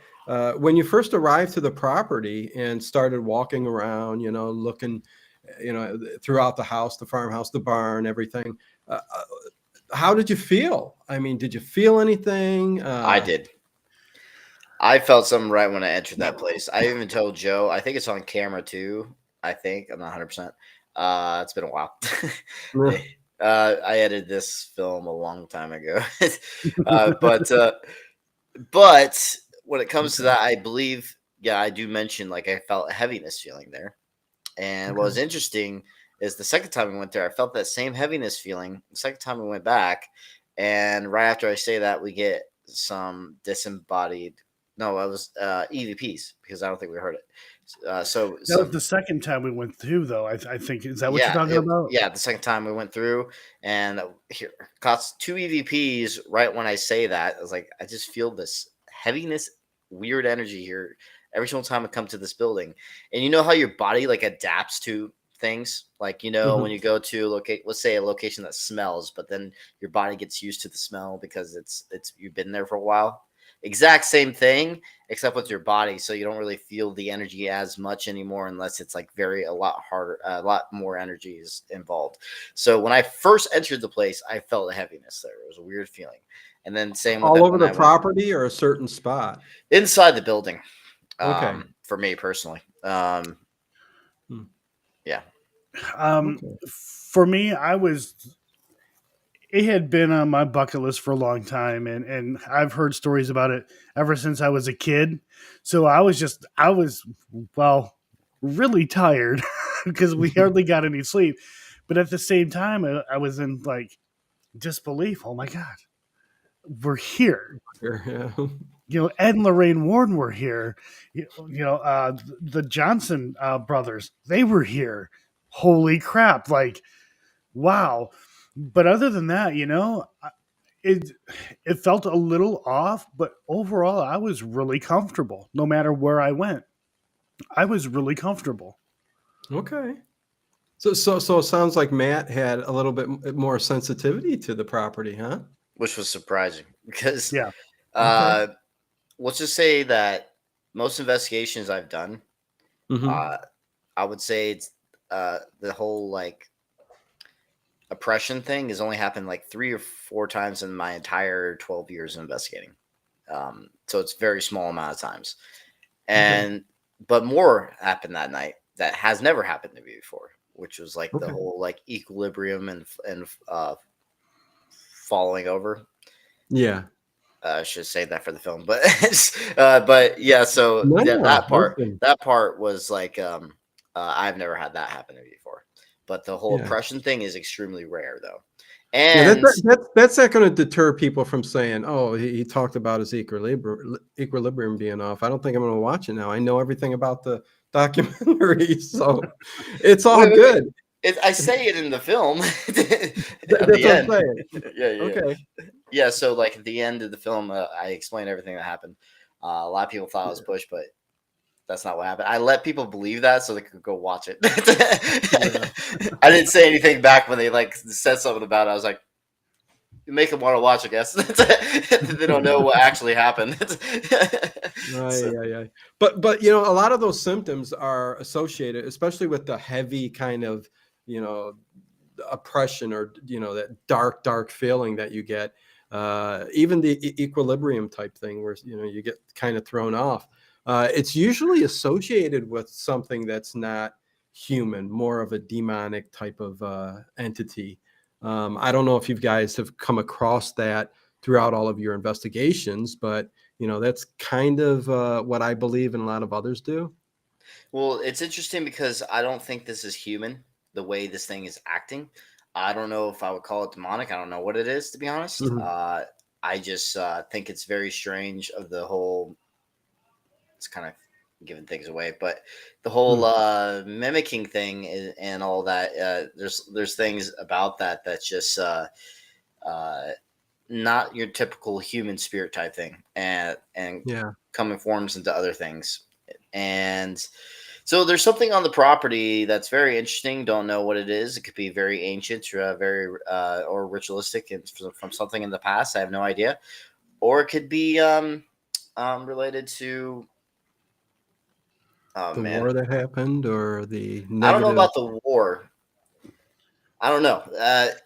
when you first arrived to the property and started walking around, looking, throughout the house, the farmhouse, the barn, everything, how did you feel? I mean, did you feel anything? I did. I felt something right when I entered that place. I even told Joe. I think it's on camera too. I think I'm not 100%. It's been a while. I edited this film a long time ago, but when it comes to that, I believe, yeah, I do mention like I felt a heaviness feeling there. And what was interesting is the second time we went there, I felt that same heaviness feeling. The second time we went back, and right after I say that, we get some disembodied. No, it was EVPs because I don't think we heard it. So that was some the second time we went through, though. I think is that what you're yeah, talking about? yeah. The second time we went through, and here got two EVPs. Right when I say that, I was like, I just feel this heaviness, weird energy here every single time I come to this building. And you know how your body like adapts to things, like when you go to locate, let's say a location that smells, but then your body gets used to the smell because it's you've been there for a while. Exact same thing, except with your body, so you don't really feel the energy as much anymore unless it's like a lot harder, a lot more energy is involved. So when I first entered the place, I felt a heaviness there. It was a weird feeling. And then same with All it over when the I went property or a certain spot? inside the building. Okay. For me personally, yeah. Okay. For me, it had been on my bucket list for a long time, and I've heard stories about it ever since I was a kid. So I was well really tired because we hardly got any sleep, but at the same time I was in like disbelief. Oh my god, we're here. Sure, yeah. Ed and Lorraine Warren were here. The Johnson brothers, they were here. Holy crap! Like, wow. But other than that, it it felt a little off. But overall, I was really comfortable. No matter where I went, I was really comfortable. Okay. So it sounds like Matt had a little bit more sensitivity to the property, huh? Which was surprising because Yeah. Okay. uh, let's just say that most investigations I've done, Mhm. uh, I would say it's the whole like oppression thing has only happened like 3 or 4 times in my entire 12 years of investigating. So it's a very small amount of times. And but more happened that night that has never happened to me before, which was like the Okay. whole like equilibrium and falling over. Yeah. I should say that for the film, but but yeah. So No, yeah, listen. that part was like I've never had that happen to me before. But the whole Yeah. oppression thing is extremely rare, though. Yeah, And that's not going to deter people from saying, "Oh, he talked about his equilibrium being off." I don't think I'm going to watch it now. I know everything about the documentary, so it's all wait. good. I say it in the film at That's the what I'm end. saying. Yeah. Okay. Yeah, so like at the end of the film, I explain everything that happened. A lot of people thought it was Bush, but that's not what happened. I let people believe that so they could go watch it. I didn't say anything back when they like said something about it. I was like, you make them want to watch, I guess. They don't know what actually happened. So, Yeah. But you know, a lot of those symptoms are associated, especially with the heavy kind of, you know, oppression, or you know, that dark feeling that you get. Even the equilibrium type thing, where you know you get kind of thrown off. It's usually associated with something that's not human, more of a demonic type of entity. I don't know if you guys have come across that throughout all of your investigations, but you know that's kind of what I believe, and a lot of others do. well, it's interesting because I don't think this is human, the way this thing is acting. I don't know if I would call it demonic. I don't know what it is, to be honest. Mhm. I just think it's very strange of the whole. It's kind of giving things away, but the whole Mm. mimicking thing and all that. There's things about that that's just uh, not your typical human spirit type thing, and Yeah. coming forms into other things. And so there's something on the property that's very interesting. Don't know what it is. It could be very ancient, or very or ritualistic, and from something in the past. I have no idea. Or it could be related to. Oh The man, war that happened, or the I don't know negative. about the war. I don't know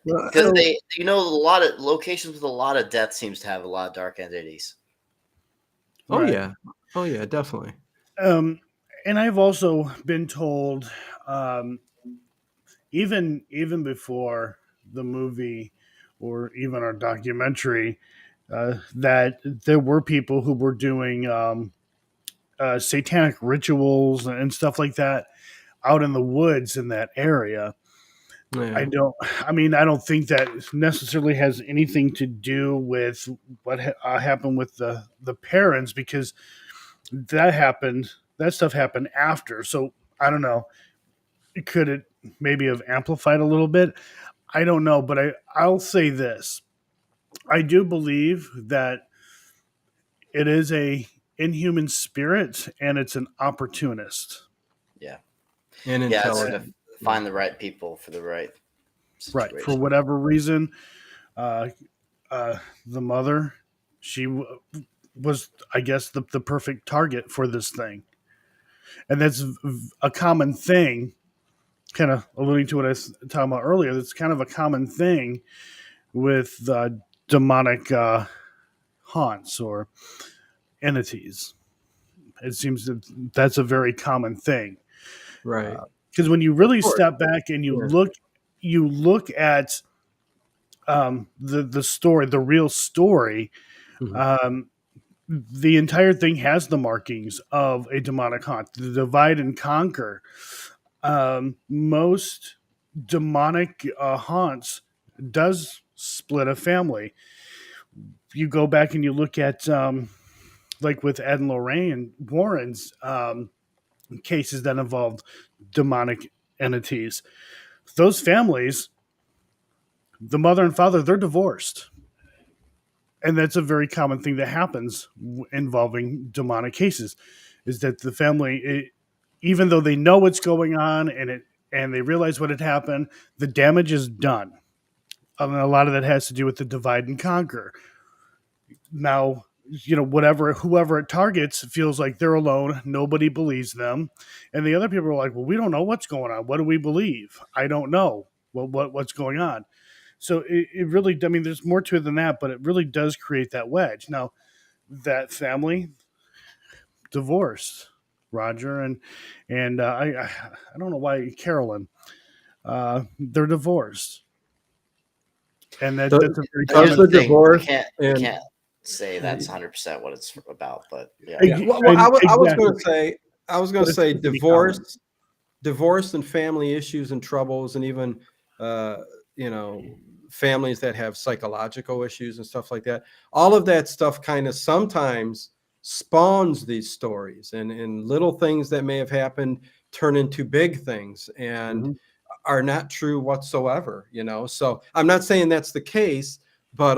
Well, because they, a lot of locations with a lot of death seems to have a lot of dark entities. oh Right. yeah, oh yeah, definitely. Um, and I've also been told, um, even before the movie or even our documentary, that there were people who were doing satanic rituals and stuff like that out in the woods in that area. I Yeah, don't. I mean, I don't think that necessarily has anything to do with what happened with the parents, because that happened. That stuff happened after. So I don't know. Could it maybe have amplified a little bit? I don't know, but I'll say this. I do believe that it is a inhuman spirit and it's an opportunist. Yeah, and yeah, it's gonna intelligent. Yeah. find the right people for the right Right. For situation. whatever reason, uh, the mother, she was, I guess, the perfect target for this thing. And that's a common thing, kind of alluding to what I was talking about earlier. That's kind of a common thing with demonic haunts or entities. It seems that that's a very common thing. Right. Because when you really Of course. step back and Yeah. you look at the story, the real story, Mhm. um, the entire thing has the markings of a demonic haunt. The divide and conquer. Most demonic haunts does split a family. You go back and you look at like with Ed and Lorraine Warren's cases that involved demonic entities. Those families, the mother and father, they're divorced. And that's a very common thing that happens involving demonic cases, is that the family, even though they know what's going on and they realize what had happened, the damage is done. And a lot of that has to do with the divide and conquer. Now, whoever it targets feels like they're alone. Nobody believes them, and the other people are like, "Well, we don't know what's going on. What do we believe? I don't know. Well, what's going on?" So it really, I mean, there's more to it than that, but it really does create that wedge. Now, that family divorced, Roger and I don't know why Carolyn, they're divorced, and that's a very Does Here's common the the thing. thing: divorce we and can't say that's 100% what it's about, but yeah, yeah. Well, I was going to Exactly, say, but it's pretty common. divorce and family issues and troubles, and even uh, you know, families that have psychological issues and stuff like that. All of that stuff kind of sometimes spawns these stories, and little things that may have happened turn into big things and are not true whatsoever, So I'm not saying that's the case, but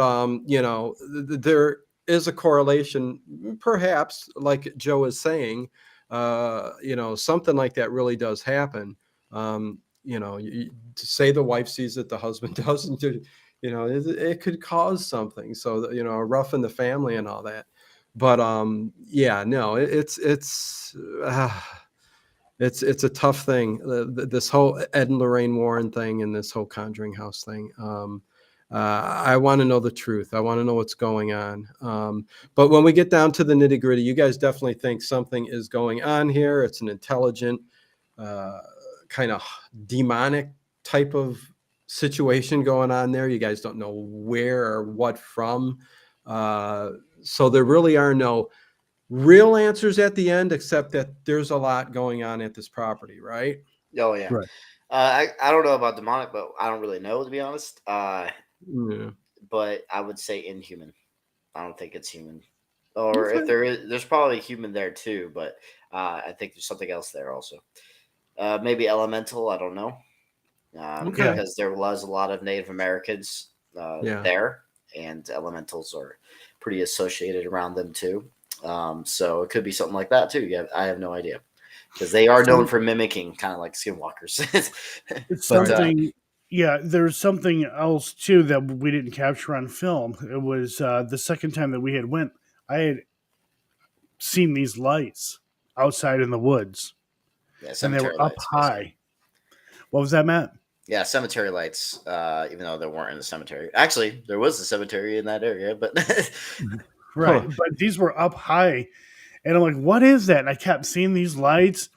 there is a correlation, perhaps, like Joe is saying. Something like that really does happen. To say the wife sees it, the husband doesn't do, it could cause something. So, a rough in the family and all that. But no, it's a tough thing. This whole Ed and Lorraine Warren thing and this whole Conjuring House thing. I want to know the truth. I want to know what's going on. But when we get down to the nitty gritty, you guys definitely think something is going on here. It's an intelligent, kind of demonic type of situation going on there. You guys don't know where or what from. So there really are no real answers at the end, except that there's a lot going on at this property, right? Oh yeah. Right. I don't know about demonic, but I don't really know, to be honest. Yeah. But I would say inhuman. I don't think it's human. Or Okay. if there's probably human there too, but I think there's something else there also. Maybe elemental. I don't know. Okay. Because there was a lot of Native Americans there, and elementals are pretty associated around them too. So it could be something like that too. Yeah, I have no idea, because they are known for mimicking, kind of like skinwalkers. It's But, something. Yeah, there's something else too that we didn't capture on film. It was the second time that we had went. I had seen these lights outside in the woods, yeah, and they cemetery were up lights, high. basically. What was that, Matt? Yeah, cemetery lights. Even though they weren't in the cemetery, actually, there was a cemetery in that area, but Right, Huh. but these were up high, and I'm like, "What is that?" And I kept seeing these lights.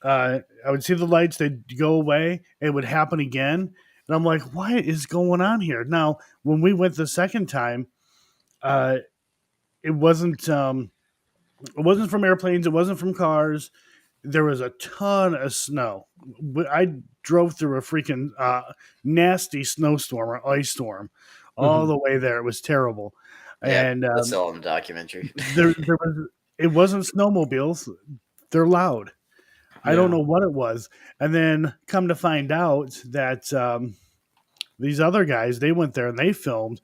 I would see the lights; they'd go away. It would happen again, and I'm like, "What is going on here?" Now, when we went the second time, uh, it wasn't. It wasn't from airplanes. It wasn't from cars. There was a ton of snow. I drove through a freaking nasty snowstorm or ice storm all Mhm. the way there. It was terrible. yeah, And that's all in the documentary. there was, it wasn't snowmobiles. They're loud. I don't Yeah. know what it was. And then come to find out that these other guys, they went there and they filmed.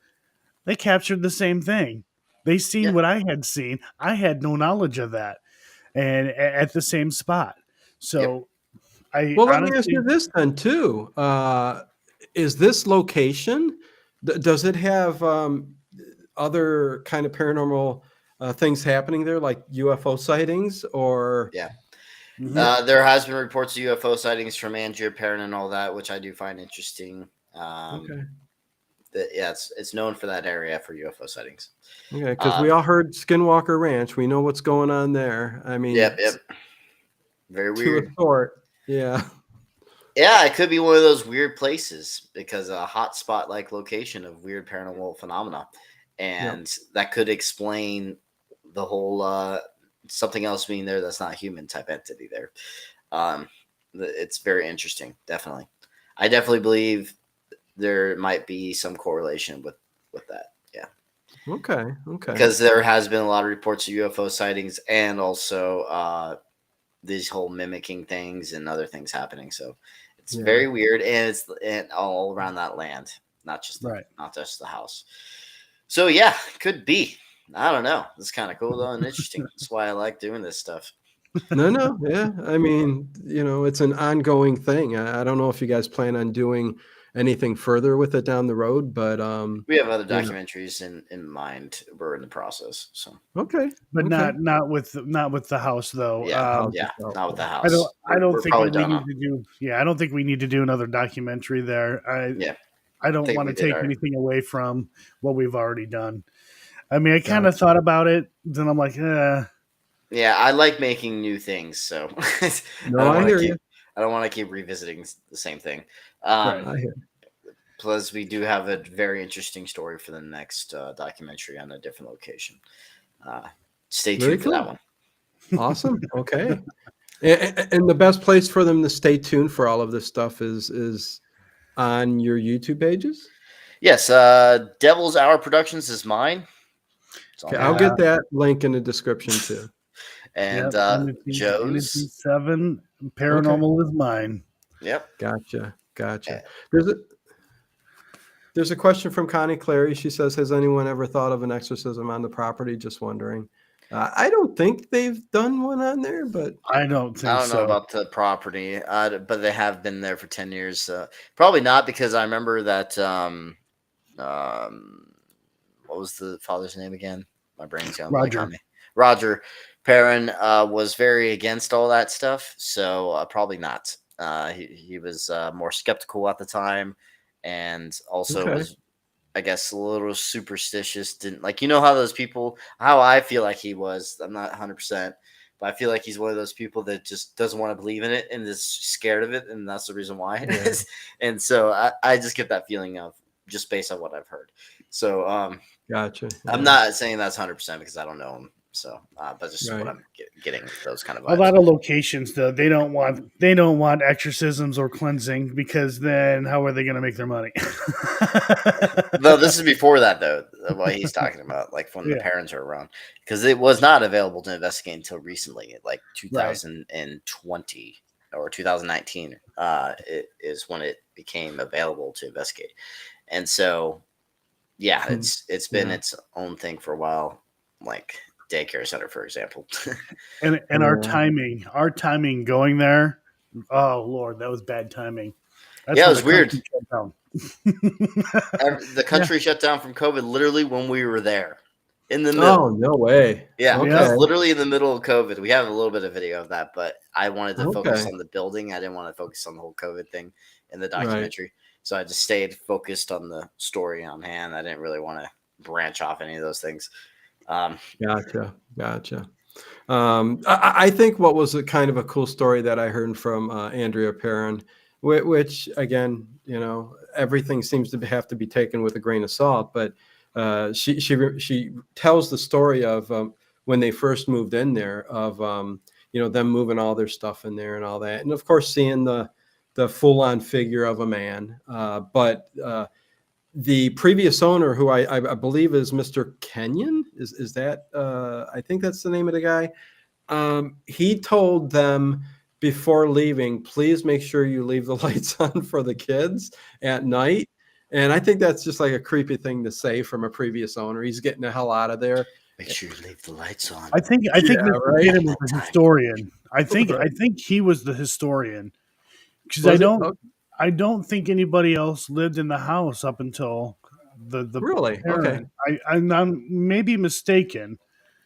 They captured the same thing. They seen Yeah. what I had seen. I had no knowledge of that, and at the same spot. So I Well, let me ask honestly, you this then too. Is this location, does it have other kind of paranormal things happening there, like UFO sightings or? Yeah. Mhm. There has been reports of UFO sightings from Andrea Perrin and all that, which I do find interesting. Okay. It's known for that area for UFO sightings. Okay, because we all heard Skinwalker Ranch. We know what's going on there. I mean, Yep. Very to a weird. sort. Yeah. Yeah, it could be one of those weird places because a hotspot like location of weird paranormal phenomena, and that could explain the whole something else being there that's not human type entity there. It's very interesting. Definitely, I definitely believe there might be some correlation with that. Yeah, Okay. because there has been a lot of reports of UFO sightings and also these whole mimicking things and other things happening. So it's Yeah. very weird, and it's all around that land, not just Right. the house. So yeah, could be. I don't know. It's kind of cool though and interesting. That's why I like doing this stuff. No. Yeah. I mean, it's an ongoing thing. I don't know if you guys plan on doing anything further with it down the road, but We have other you know. documentaries in mind. We're in the process. So Okay. But Okay. not with the house though. yeah, House yeah, itself. not with the I house. don't We're think probably we done need on. to do. Yeah, I don't think we need to do another documentary there. Yeah, I I don't think want we to did take our. anything away from what we've already done. I mean, I kind Gotcha. of thought about it. Then I'm like, Yeah, I like making new things, so I No, don't I want to hear you. keep. I don't want to keep revisiting the same thing. Right. I hear. Plus, we do have a very interesting story for the next documentary on a different location. Stay Very tuned for that cool. one. Awesome. Okay. And the best place for them to stay tuned for all of this stuff is on your YouTube pages. Yes, Devil's Hour Productions is mine. It's on Okay, my I'll back. get that link in the description too. And Yep. Joe's. Entity 7, Paranormal is mine. Yep. Gotcha. Eh. There's a question from Connie Clary. She says, "Has anyone ever thought of an exorcism on the property?" Just wondering. I don't think they've done one on there, but I don't think I don't know so. about the property, but they have been there for 10 years. Probably not, because I remember that. What was the father's name again? My brain's going blank Roger. on me. Roger Perrin was very against all that stuff, so probably not. He was more skeptical at the time, and also Okay. was, I guess, a little superstitious. Didn't like, how those people, how I feel like he was. I'm not 100%, but I feel like he's one of those people that just doesn't want to believe in it and is scared of it, and that's the reason why. Yeah. And so I just get that feeling of, just based on what I've heard. So Gotcha. I'm Yeah. not saying that's 100% because I don't know him. So, but just Right. what I'm getting, those kind of A vibes. lot of locations though, they don't want exorcisms or cleansing, because then how are they going to make their money? No, this is before that though. What he's talking about, like when the Yeah. parents are around, because it was not available to investigate until recently, like 2020 or 2019. It is when it became available to investigate, and so yeah, it's been Yeah. its own thing for a while, like daycare center, for example. and our Yeah. timing going there. Oh Lord, that was bad timing. That's Yeah, it when was the weird. country shut down. The country shut down from COVID literally when we were there, in the middle. Oh, no way. Yeah, Okay. it was literally in the middle of COVID. We have a little bit of video of that, but I wanted to focus Okay. on the building. I didn't want to focus on the whole COVID thing in the Right. documentary. So I just stayed focused on the story on hand. I didn't really want to branch off any of those things. Gotcha. I think what was a kind of a cool story that I heard from Andrea Perrin, which again, everything seems to have to be taken with a grain of salt, but she tells the story of when they first moved in there, of them moving all their stuff in there and all that, and of course seeing the full-on figure of a man, but the previous owner, who I believe is Mr. Kenyon, is that I think that's the name of the guy. He told them before leaving, please make sure you leave the lights on for the kids at night. And I think that's just like a creepy thing to say from a previous owner. He's getting the hell out of there. Make sure you leave the lights on. I think Yeah, Mr. right. Tatum was the historian. I think Right. he was the historian, because Was it? Okay. I don't think anybody else lived in the house up until the Really? parent. Okay. I'm maybe mistaken.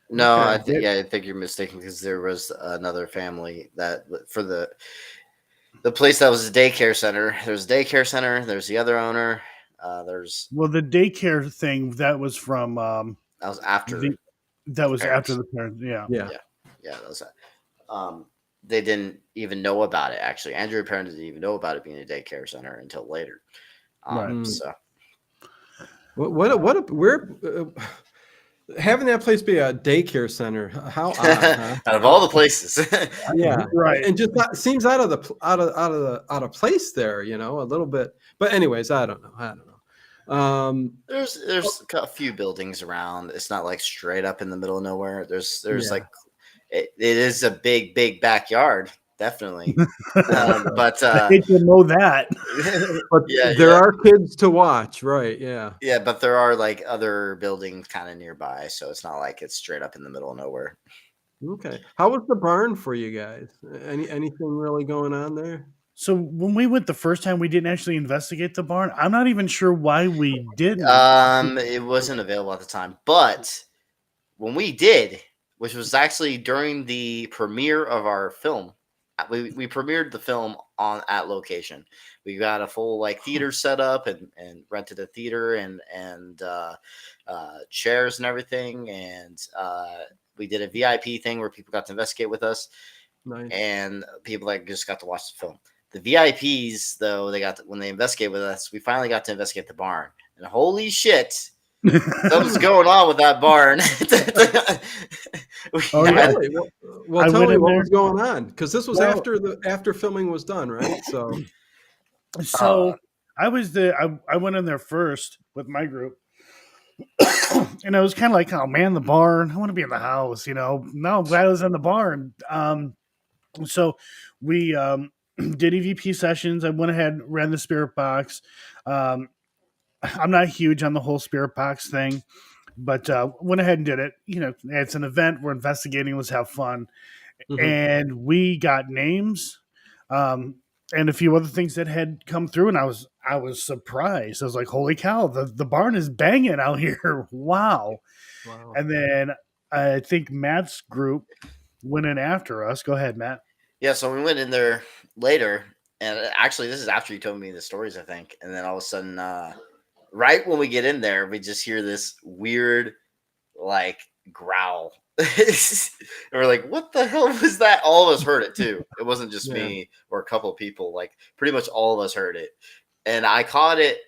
No, Okay. I think you're mistaken, because there was another family that, for the place that was a daycare center. There's a daycare center. There's the other owner. There's Well, the daycare thing that was from that was after the that was parents. after the parents. Yeah. Yeah. Yeah, that was they didn't even know about it. Actually, Andrew Perrin didn't even know about it being a daycare center until later. Right. So We're having that place be a daycare center. How odd, huh? out of all the places, Yeah, Right. and just seems out of place there, a little bit. But anyways, I don't know. there's a few buildings around. It's not like straight up in the middle of nowhere. There's Yeah. like it is a big backyard, definitely. But I hate to know that. But Yeah, there yeah. are kids to watch, right? Yeah. Yeah, but there are like other buildings kind of nearby, so it's not like it's straight up in the middle of nowhere. Okay. How was the barn for you guys? Anything really going on there? So when we went the first time, we didn't actually investigate the barn. I'm not even sure why we didn't. It wasn't available at the time, but when we did, which was actually during the premiere of our film, we premiered the film at location. We got a full theater set up and rented a theater and chairs and everything, and we did a VIP thing where people got to investigate with us, Nice. and people just got to watch the film. The VIPs, though, when they investigate with us, we finally got to investigate the barn, and holy shit, something's going on with that barn. Oh, yeah. Really? Well, I tell went me in what there. was going on, because this was Well- after filming was done, right? So So I was I went in there first with my group, and I was kind of like, oh man, the barn. I want to be in the house, you know. No, I'm glad I was in the barn. So we did EVP sessions. I went ahead, ran the spirit box. Um, I'm not huge on the whole spirit box thing, but went ahead and did it. You know, it's an event. We're investigating. Let's have fun. Mhm. And we got names, and a few other things that had come through, and I was surprised. I was like, "Holy cow! The barn is banging out here! Wow!" Wow. And then I think Matt's group went in after us. Go ahead, Matt. Yeah, so we went in there later, and actually, this is after you told me the stories, I think. And then all of a sudden, right when we get in there, we just hear this weird, like, growl. And we're like, "What the hell was that?" All of us heard it too. It wasn't just Yeah. me or a couple of people. Like, pretty much all of us heard it, and I caught it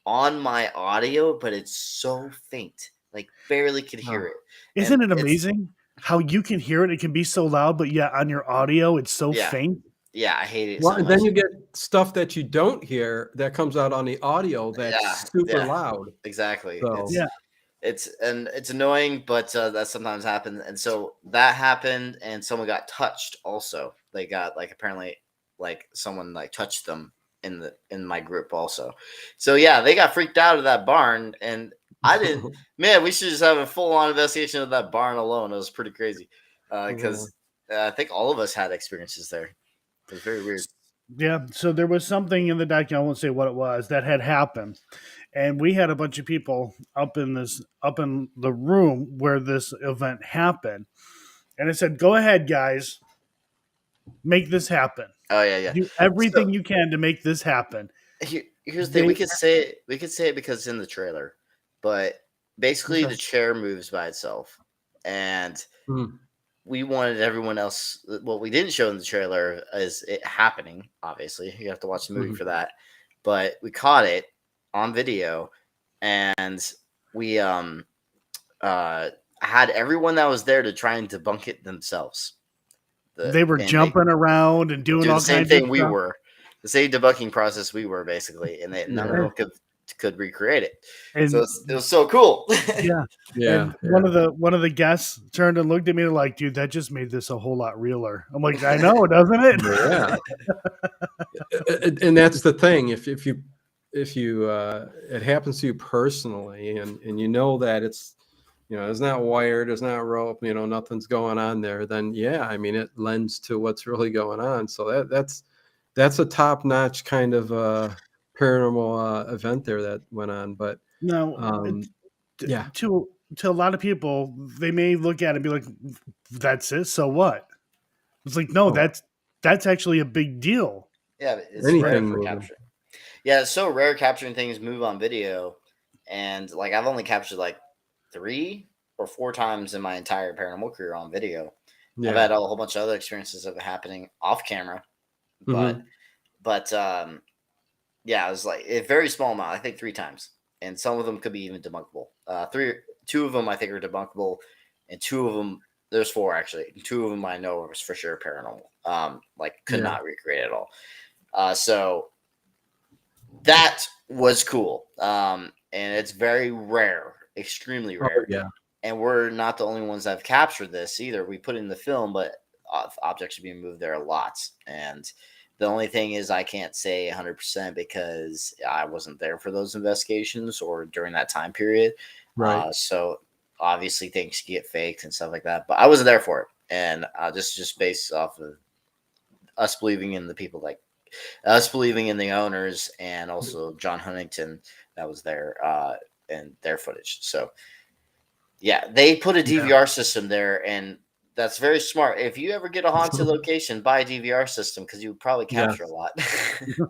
on my audio, but it's so faint, like barely could hear it. Isn't And it it's amazing how you can hear it? It can be so loud, but yet on your audio, it's so yeah, faint. yeah, I hate it Well, so and much. then you get stuff that you don't hear that comes out on the audio that's Yeah, super yeah. loud. Exactly. So Yeah. It's annoying, but that sometimes happens. And so that happened, and someone got touched. Also, they got like apparently like someone like touched them in my group also. So yeah, they got freaked out of that barn, and I didn't. Man, we should just have a full on investigation of that barn alone. It was pretty crazy because I think all of us had experiences there. It was very weird. Yeah. So there was something in the document, I won't say what it was, that had happened. And we had a bunch of people up in the room where this event happened. And I said, go ahead, guys, make this happen. Oh yeah, yeah. Do So everything you can to make this happen. here's the thing. They We could say it because it's in the trailer, but basically Okay. the chair moves by itself, and Mm. we wanted everyone else. What we didn't show in the trailer is it happening. Obviously, you have to watch the movie Mhm. for that. But we caught it on video, and we had everyone that was there to try and debunk it themselves. they were And they jumping around and doing do the all same kinds of thing we stuff. were, the same debunking process we were basically, and none of Yeah. them could recreate it. So And it was so cool. yeah. Yeah. And one of the guests turned and looked at me like, dude, that just made this a whole lot realer. I'm like, I know, doesn't it? Yeah. And that's the thing. If you it happens to you personally, and you know that it's, you know, it's not wired, it's not rope, you know, nothing's going on there, then yeah, I mean, it lends to what's really going on. So that's a top notch kind of paranormal event there that went on. But No, yeah, to a lot of people, they may look at it and be like, "That's it. So what?" It's like, no, Oh, that's actually a big deal. Yeah, but it's rare anything for moving. capturing. Yeah, it's so rare capturing things move on video, and like I've only captured like 3 or 4 times in my entire paranormal career on video. I've Yeah. had a whole bunch of other experiences of it happening off camera, but Mhm. but yeah, it was like a very small amount. I think 3 times, and some of them could be even debunkable. Two of them I think are debunkable, and two of them, there's 4 actually. 2 of them I know was for sure paranormal. Like could Yeah. not recreate at all. So that was cool. And it's very rare, extremely Oh, rare. yeah. And we're not the only ones that have captured this either. We put it in the film, but objects are being moved there a lot. And the only thing is, I can't say 100% because I wasn't there for those investigations or during that time period. Right. So obviously things get faked and stuff like that. But I wasn't there for it, and just based off of us believing in the people, like us believing in the owners, and also John Huntington that was there and their footage. So yeah, they put a DVR system there, and that's very smart. If you ever get a haunted location, buy a DVR system because you probably capture a lot.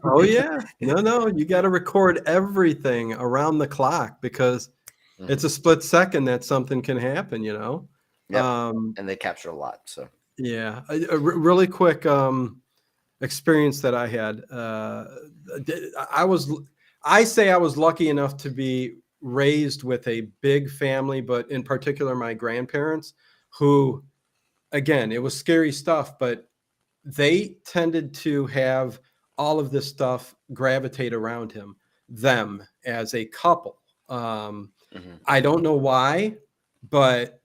Oh yeah. No, you got to record everything around the clock because it's a split second that something can happen, you know. Yep. And they capture a lot. So Yeah, really quick experience that I had. I say I was lucky enough to be raised with a big family, but in particular my grandparents, who, again, it was scary stuff, but they tended to have all of this stuff gravitate around him. them as a couple. Mhm. I don't know why, but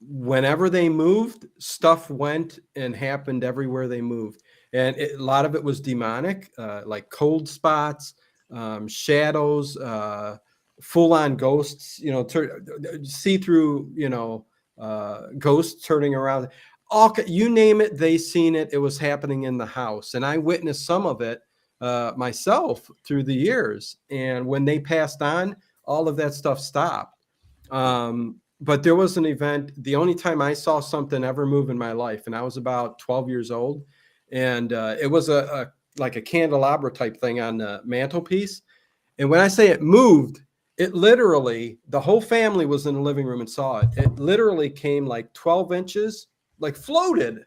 whenever they moved, stuff went and happened everywhere they moved. And a lot of it was demonic, like cold spots, shadows, full-on ghosts, see-through, ghosts turning around. You name it, they seen it. It was happening in the house. And I witnessed some of it myself through the years. And when they passed on, all of that stuff stopped. But there was an event, the only time I saw something ever move in my life, and I was about 12 years old. And it was like a candelabra type thing on the mantelpiece. And when I say it moved, it literally, the whole family was in the living room and saw it. It literally came like 12 inches, like floated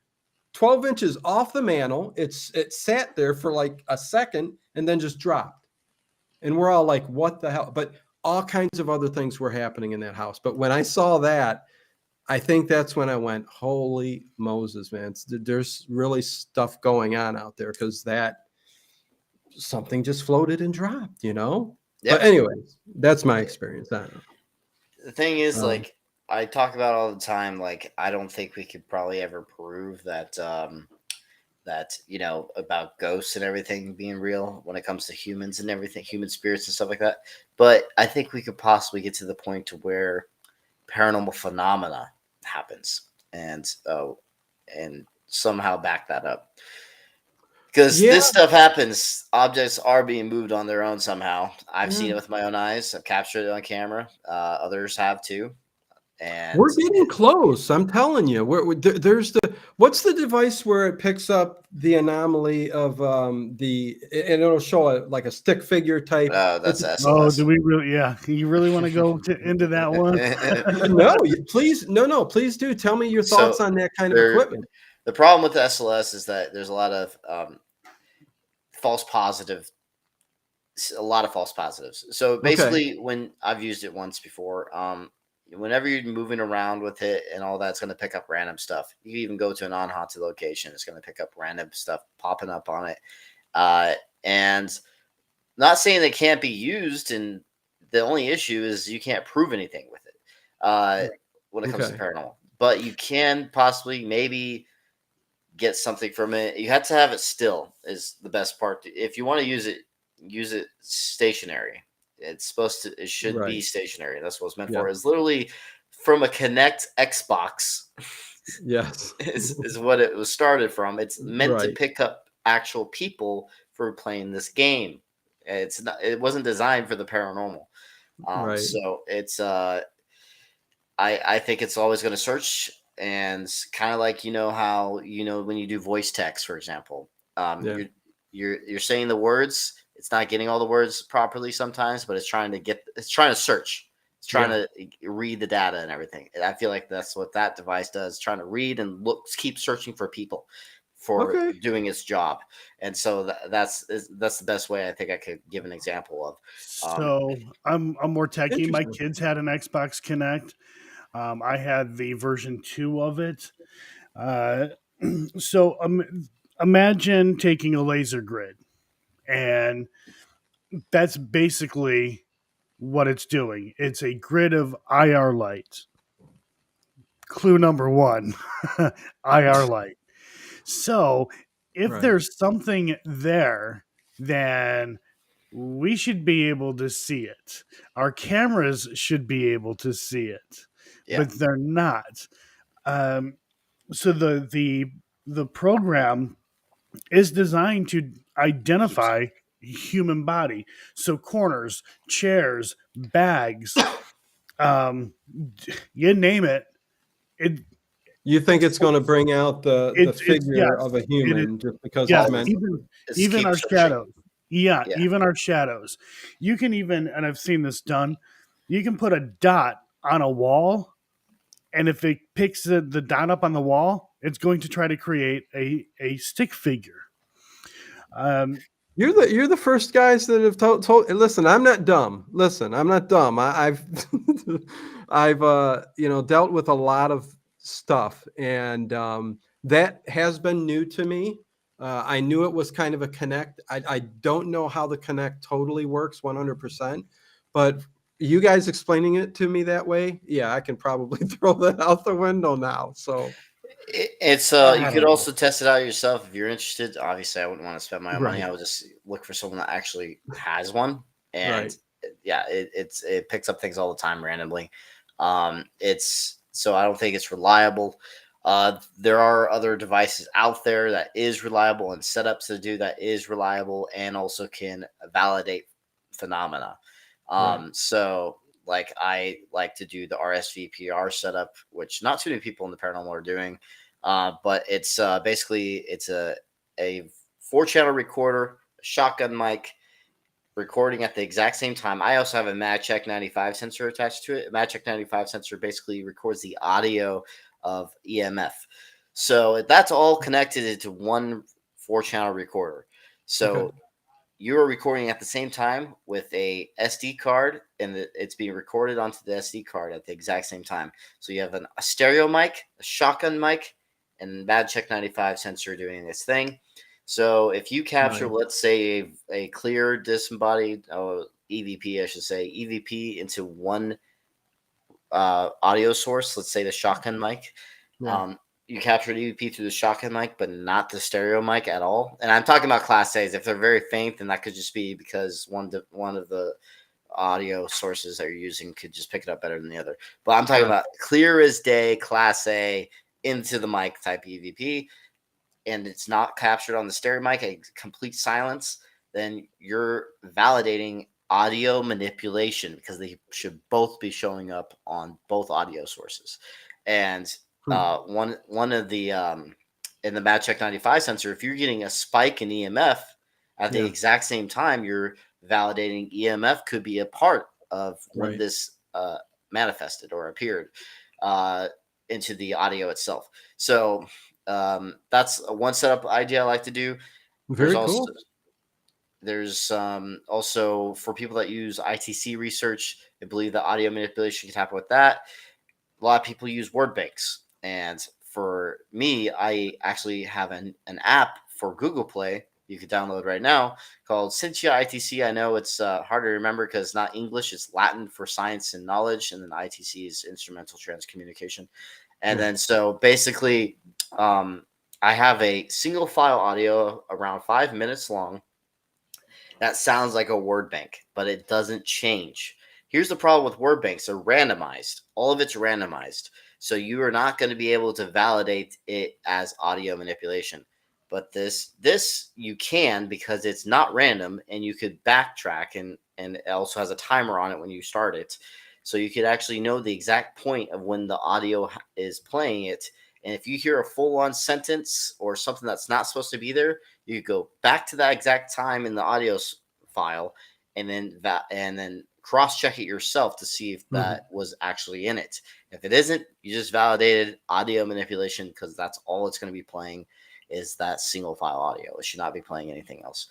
12 inches off the mantle. It sat there for like a second and then just dropped. And we're all like, what the hell? But all kinds of other things were happening in that house. But when I saw that, I think that's when I went, holy Moses, man, there's really stuff going on out there, because that something just floated and dropped, Yep. But anyways, that's my experience. I don't know. The thing is, Um, like I talk about all the time, like I don't think we could probably ever prove that about ghosts and everything being real when it comes to humans and everything, human spirits and stuff like that. But I think we could possibly get to the point to where paranormal phenomena happens and somehow back that up. Because Yeah. this stuff happens. Objects are being moved on their own somehow. I've seen it with my own eyes. I've captured it on camera. Others have too. And We're getting close. I'm telling you. There's what's the device where it picks up the anomaly of and it'll show like a stick figure type. that's It's Oh, SLS. do we really? Yeah, you really want to go into that one? no, please do tell me your So, thoughts on that kind of equipment. The problem with the SLS is that there's a lot of false positives. So basically, when I've used it once before, whenever you're moving around with it and all that, it's going to pick up random stuff. You can even go to an unhaunted location, it's going to pick up random stuff popping up on it. And not saying it can't be used, and the only issue is you can't prove anything with it when it comes to paranormal. But you can possibly maybe get something from it. You have to have it still is the best part. If you want to use it stationary. It should be stationary. That's what it's meant for. It's literally from a Kinect Xbox. Yes. is what it was started from. It's meant to pick up actual people for playing this game. It wasn't designed for the paranormal. So it's I think it's always going to search, and kind of like how when you do voice text, for example, you're saying the words. It's not getting all the words properly sometimes, but it's trying to search. It's trying to read the data and everything. And I feel like that's what that device does, trying to read and keep searching for people for doing its job. And so that's the best way I think I could give an example of. So I'm more techie. My kids had an Xbox Connect. I had the version 2 of it. So imagine taking a laser grid, and that's basically what it's doing. It's a grid of IR light. Clue number 1, IR light. So if there's something there, then we should be able to see it. Our cameras should be able to see it, but they're not. So the program is designed to identify human body. So corners, chairs, bags, you name it. You think it's going to bring out the figure of a human just because it's meant? Even our shadows. Even our shadows. You can even, and I've seen this done, you can put a dot on a wall, and if it picks the dot up on the wall, it's going to try to create a stick figure. You're the first guys that have told. Listen, I'm not dumb. I've dealt with a lot of stuff, and that has been new to me. I knew it was kind of a Connect. I don't know how the Connect totally works 100%, but you guys explaining it to me that way, yeah, I can probably throw that out the window now. So It's I you don't could know. also test it out yourself if you're interested. Obviously, I wouldn't want to spend my own money. right, I would just look for someone that actually has one, and right, yeah, it picks up things all the time randomly. It's so I don't think it's reliable. There are other devices out there that is reliable and setups to do that is reliable and also can validate phenomena. right. So like I like to do the RSVPR setup, which not too many people in the paranormal are doing. But it's basically it's a 4 channel recorder, a shotgun mic, recording at the exact same time. I also have a Magcheck 95 sensor attached to it. A Magcheck 95 sensor basically records the audio of EMF. So that's all connected into one 4 channel recorder. Okay, So you are recording at the same time with a SD card, and it's being recorded onto the SD card at the exact same time. So you have a stereo mic, a shotgun mic, and Magcheck 95 sensor doing this thing. So if you capture, right. let's say, a clear disembodied EVP, I should say, EVP into one audio source, let's say the shotgun mic, Yeah, um, you capture an EVP through the shotgun mic, but not the stereo mic at all. And I'm talking about Class A's. If they're very faint, then that could just be because one of the audio sources that you're using could just pick it up better than the other. But I'm talking yeah. about clear as day, Class A into the mic type EVP, and it's not captured on the stereo mic, a complete silence. Then you're validating audio manipulation because they should both be showing up on both audio sources. And Hmm. one of the in the Magcheck 95 sensor, if you're getting a spike in EMF at the Yeah, exact same time, you're validating EMF could be a part of when right. this manifested or appeared uh, into the audio itself. So that's a one setup idea I like to do. There's Very also cool. also for people that use ITC research, I believe that audio manipulation can happen with that. A lot of people use word banks, and for me, I actually have an app for Google Play you can download right now called Cintia ITC. I know it's hard to remember because it's not English; it's Latin for science and knowledge, and then ITC is instrumental transcommunication. And Yeah, then so basically, um, I have a single file audio around 5 minutes long that sounds like a word bank, but it doesn't change. Here's the problem with word banks, they're randomized. All of it's randomized. So you are not going to be able to validate it as audio manipulation. But this you can because it's not random and you could backtrack and it also has a timer on it when you start it. So you could actually know the exact point of when the audio is playing it. And if you hear a full-on sentence or something that's not supposed to be there, you go back to that exact time in the audio file and then cross check it yourself to see if mhm. that was actually in it. If it isn't, you just validated audio manipulation because that's all it's going to be playing is that single file audio. It should not be playing anything else.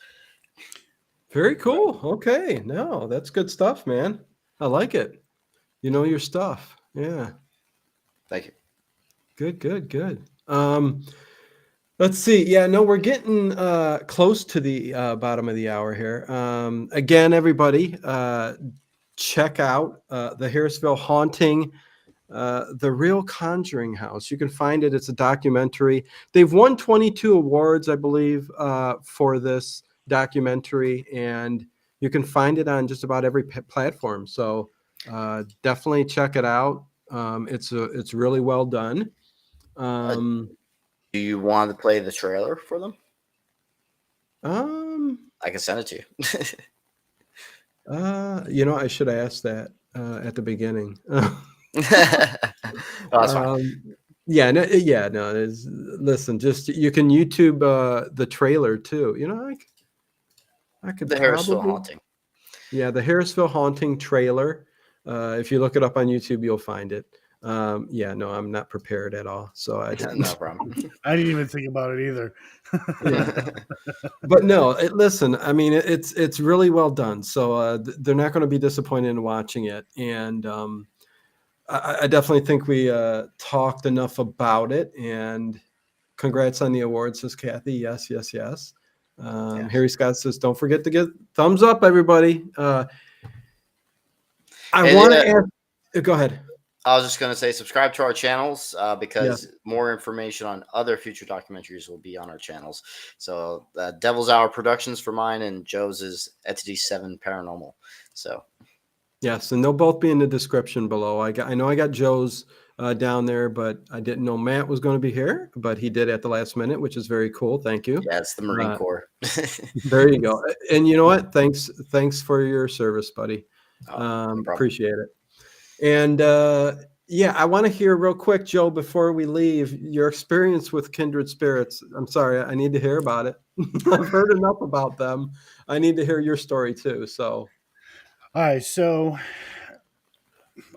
Very cool. Okay, no, that's good stuff, man. I like it. You know your stuff. Yeah. Thank you. Good, good, good. Let's see. Yeah, no, we're getting close to the bottom of the hour here. Again, everybody, check out the Harrisville Haunting, the Real Conjuring House. You can find it. It's a documentary. They've won 22 awards, I believe, for this documentary, and you can find it on just about every platform. So definitely check it out. It's really well done. Uh, Um, do you want to play the trailer for them? um, I can send it to you. I should ask that at the beginning. Oh, that's fine. um, yeah, no. Listen, just you can YouTube the trailer too. I could The Harrisville probably, Haunting. yeah, the Harrisville Haunting trailer. If you look it up on YouTube, you'll find it. Yeah, no, I'm not prepared at all, so I No didn't. problem. I didn't even think about it either. Yeah. But no, listen, I mean, it's really well done. So they're not going to be disappointed in watching it. And I definitely think we talked enough about it. And congrats on the award, says Kathy. Yes, yes, yes. Yeah. Harry Scott says, don't forget to get thumbs up, everybody. I And, want to ask, go ahead. I was just going to say, subscribe to our channels because Yes. more information on other future documentaries will be on our channels. So, Devil's Hour Productions for mine, and Joe's is Entity 7 Paranormal. So, Yes, and they'll both be in the description below. I know I got Joe's down there, but I didn't know Matt was going to be here, but he did at the last minute, which is very cool. Thank you. yeah, it's the Marine Corps. There you go. And you know what? Thanks for your service, buddy. No problem. Appreciate it. And yeah, I want to hear real quick, Joe, before we leave, your experience with kindred spirits. I'm sorry, I need to hear about it. I've heard enough about them. I need to hear your story too. So, All right, so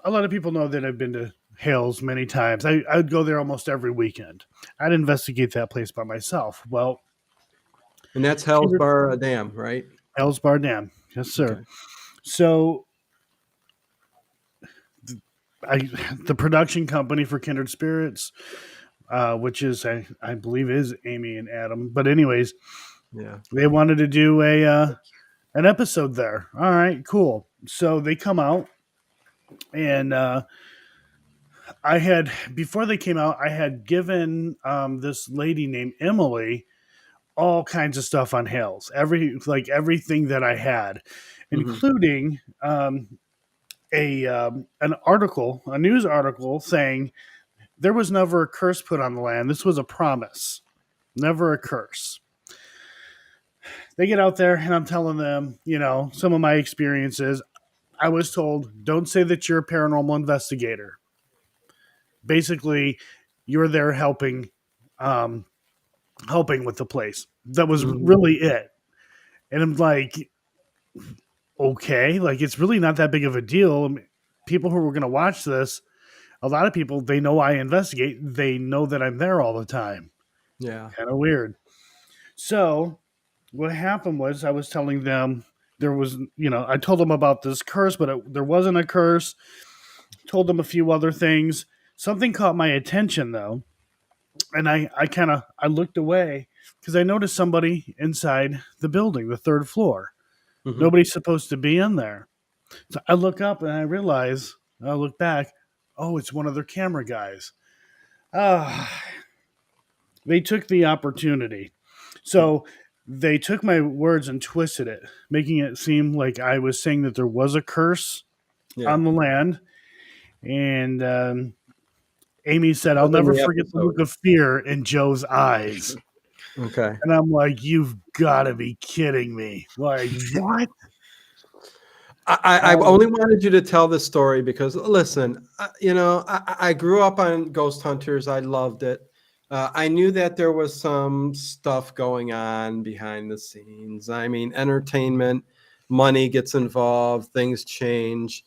a lot of people know that I've been to Hales many times. I would go there almost every weekend. I'd investigate that place by myself. Well, and that's Hell's Bar Dam, right? Hales Bar Dam. Yes, sir. Okay. So the production company for Kindred Spirits, which is I believe is Amy and Adam. But anyways, Yeah. they wanted to do an episode there. All right, cool. So they come out, and I had, before they came out, I had given this lady named Emily all kinds of stuff on Hales, everything that I had, including an article, a news article saying there was never a curse put on the land. This was a promise, never a curse. They get out there, and I'm telling them, some of my experiences. I was told, don't say that you're a paranormal investigator. Basically, you're there helping with the place. That was really it. And I'm like, okay, like it's really not that big of a deal. I mean, people who are going to watch this, a lot of people, they know I investigate. They know that I'm there all the time. Yeah. Kind of weird. So what happened was I was telling them there was, I told them about this curse, but there wasn't a curse. Told them a few other things. Something caught my attention though. And I looked away because I noticed somebody inside the building, the third floor. Nobody's supposed to be in there. So I look up and I realize, I look back, oh, it's one of their camera guys. They took the opportunity. So they took my words and twisted it, making it seem like I was saying that there was a curse on the land. And Amy said, I'll never forget the look of fear in Joe's eyes. Okay. And I'm like, you've got to be kidding me. Like, what? I only wanted you to tell this story because, listen, I grew up on Ghost Hunters. I loved it. I knew that there was some stuff going on behind the scenes. I mean, entertainment, money gets involved, things change.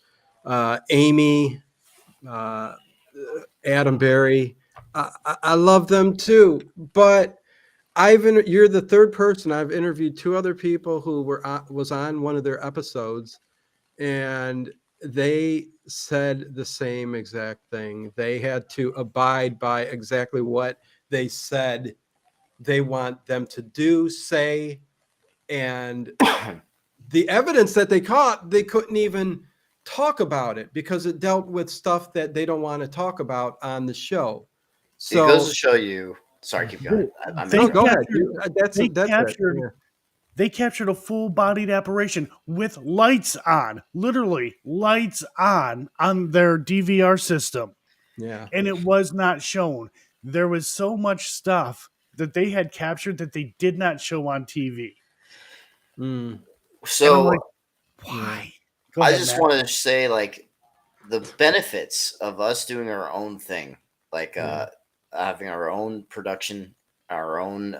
Amy, Adam Berry, I love them too. But you're the third person. I've interviewed two other people who was on one of their episodes, and they said the same exact thing. They had to abide by exactly what they said they want them to do, say, and the evidence that they caught, they couldn't even talk about it because it dealt with stuff that they don't want to talk about on the show. So it goes to show you. Sorry, keep going. Go ahead. That's it. They captured a full-bodied apparition with lights on, literally lights on their DVR system. Yeah. And it was not shown. There was so much stuff that they had captured that they did not show on TV. So I'm like, why? I just wanted to say, like, the benefits of us doing our own thing, like having our own production, our own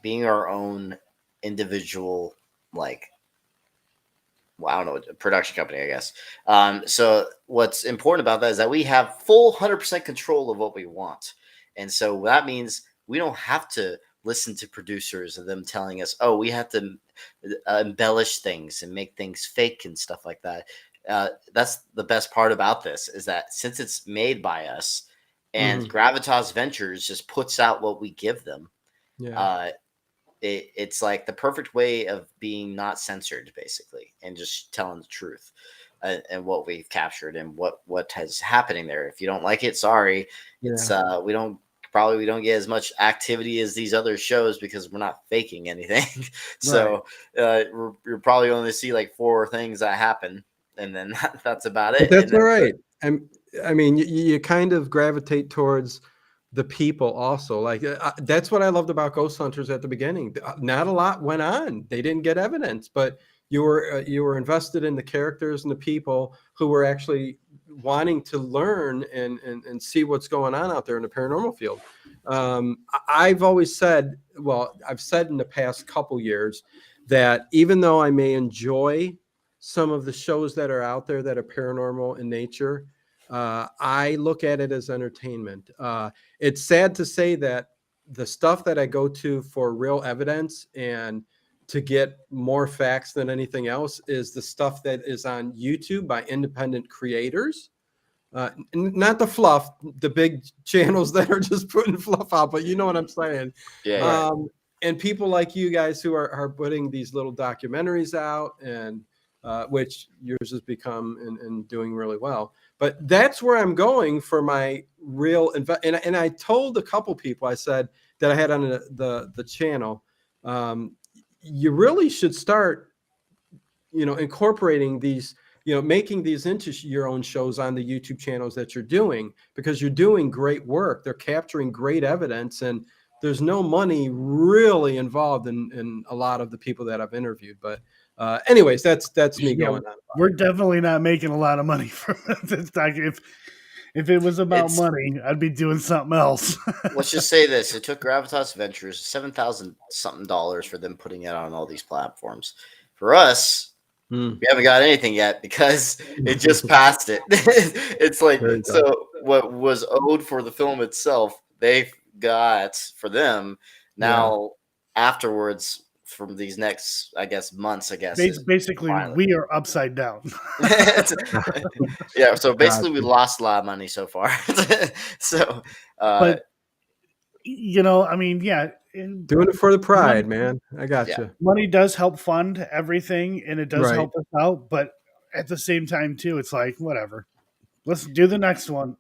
being our own individual, like, well, I don't know, production company, I guess. So what's important about that is that we have full 100% control of what we want. And so that means we don't have to listen to producers and them telling us, oh, we have to embellish things and make things fake and stuff like that. That's the best part about this, is that since it's made by us and Gravitas Ventures just puts out what we give them. Yeah. It's like the perfect way of being not censored, basically, and just telling the truth and what we've captured and what is happening there. If you don't like it, sorry. It's we don't get as much activity as these other shows because we're not faking anything. So you're probably only see like 4 things that happen, and then that's about it. But that's And all right. I mean, you kind of gravitate towards the people also. Like that's what I loved about Ghost Hunters at the beginning. Not a lot went on. They didn't get evidence, but you were invested in the characters and the people who were actually wanting to learn and see what's going on out there in the paranormal field. I've always said, well, I've said in the past couple years that even though I may enjoy some of the shows that are out there that are paranormal in nature, I look at it as entertainment. It's sad to say that the stuff that I go to for real evidence and to get more facts than anything else is the stuff that is on YouTube by independent creators. Not the fluff, the big channels that are just putting fluff out, but you know what I'm saying. yeah. And people like you guys who are putting these little documentaries out, and which yours has become and doing really well. But that's where I'm going for my real and I told a couple people, I said that I had on the channel, you really should start, incorporating these, making these into your own shows on the YouTube channels that you're doing, because you're doing great work. They're capturing great evidence, and there's no money really involved in a lot of the people that I've interviewed. But anyways, that's me going on. We're definitely not making a lot of money from this document. If it was about money, I'd be doing something else. Let's just say this: it took Gravitas Ventures $7,000 something for them putting it on all these platforms. For us, we haven't got anything yet because it just passed it. It's like, so what was owed for the film itself, they got for them now afterwards from these next, I guess, months, Basically, we are upside down. Yeah, so basically we lost a lot of money so far. So but I mean, doing it for the pride, man. I got you. Money does help fund everything, and it does help us out, but at the same time too, it's like, whatever, let's do the next one.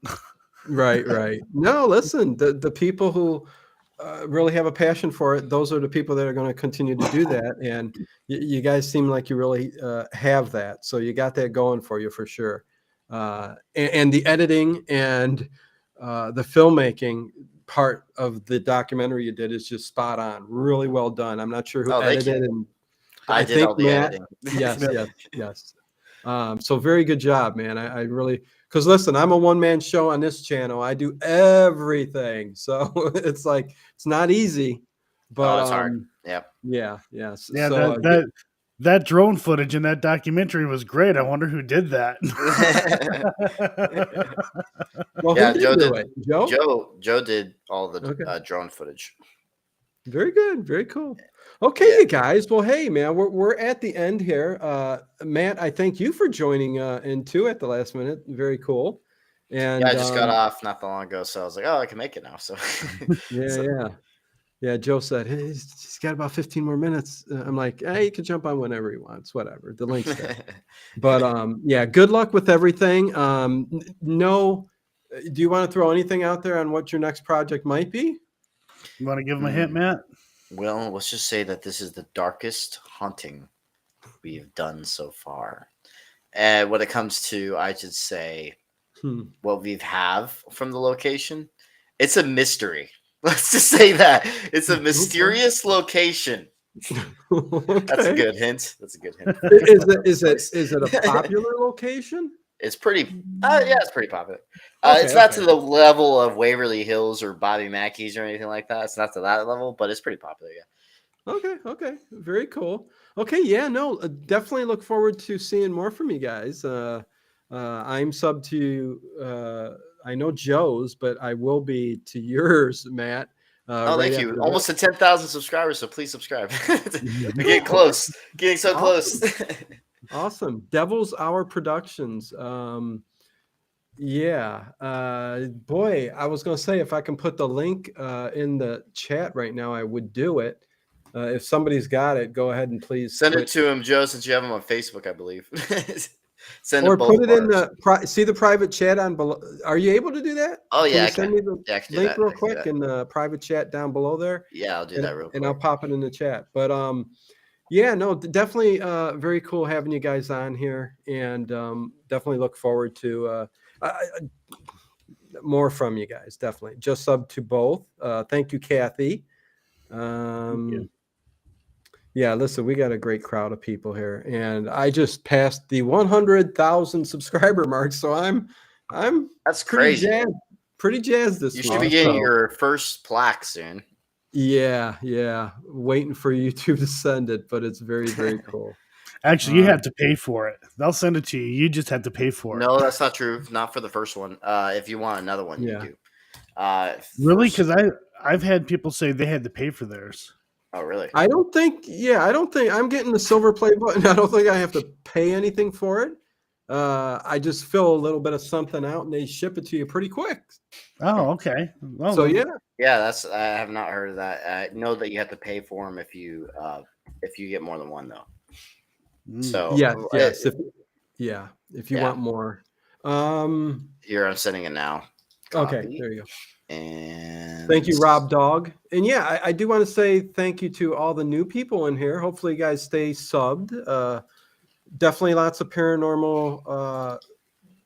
Right. No, listen, the people who really have a passion for it, those are the people that are going to continue to do that. And you guys seem like you really have that. So you got that going for you for sure. And the editing and the filmmaking part of the documentary you did is just spot on. Really well done. I'm not sure who edited it. And I did all the editing. Yes. So very good job, man. I really, because listen, I'm a one-man show on this channel. I do everything. So it's like, it's not easy, but it's hard. Yep. Yeah. So, that drone footage in that documentary was great. I wonder who did that. Well, Joe did all the drone footage. Very good. Very cool. Okay, you guys. Well, hey, man, we're at the end here. Matt, I thank you for joining in too at the last minute. Very cool. And I just got off not that long ago, so I was like, oh, I can make it now. So yeah. Joe said, hey, he's got about 15 more minutes. I'm like, hey, he can jump on whenever he wants, whatever. The link's there. But good luck with everything. Do you want to throw anything out there on what your next project might be? You want to give him a hint, Matt? Well, let's just say that this is the darkest haunting we've done so far. And when it comes to, I should say, what we have from the location, it's a mystery. Let's just say that. It's a mysterious location. Okay. That's a good hint. Is it a popular location? It's pretty, it's pretty popular. It's not to the level of Waverly Hills or Bobby Mackey's or anything like that. It's not to that level, but it's pretty popular, yeah. Okay. Very cool. Okay, definitely look forward to seeing more from you guys. I'm sub to, I know Joe's, but I will be to yours, Matt. Thank you. Almost to 10,000 subscribers, so please subscribe. We're getting close. Getting so close. Awesome. Devil's Hour Productions. Yeah. Boy, I was going to say if I can put the link in the chat right now, I would do it. If somebody's got it, go ahead and please Send it put, to him, Joe, since you have him on Facebook, I believe. Send or it both put it of in ours. the see the private chat on below. Are you able to do that? Oh Can yeah, you I send can. me the Yeah, I can do link that. real I can do quick that. in the private chat down below there? Yeah, I'll do that real quick. And I'll pop it in the chat. But yeah, no, definitely very cool having you guys on here, and definitely look forward to more from you guys. Definitely. Just sub to both. Thank you, Kathy. Thank you. Yeah, listen, we got a great crowd of people here, and I just passed the 100,000 subscriber mark, so I'm That's pretty crazy. jazzed, pretty jazzed this You week. should be getting So, your first plaque soon. yeah, waiting for YouTube to send it, but it's very, very cool. Actually, you have to pay for it. They'll send it to you. You just have to pay for it. No, that's not true. Not for the first one. If you want another one, Yeah. you do. Really? First- Because I've had people say they had to pay for theirs. oh, really? I don't think I'm getting the silver play button. I don't think I have to pay anything for it. I just fill a little bit of something out and they ship it to you pretty quick. Oh, okay. Well, So yeah, Yeah, I have not heard of that. I know that you have to pay for them if you get more than one, though. So yes. If you Yeah. want more. Here I'm sending it now. Okay, Copy. there you go. And Thank you, Rob Dog. And yeah, I do want to say thank you to all the new people in here. Hopefully you guys stay subbed. Definitely lots of paranormal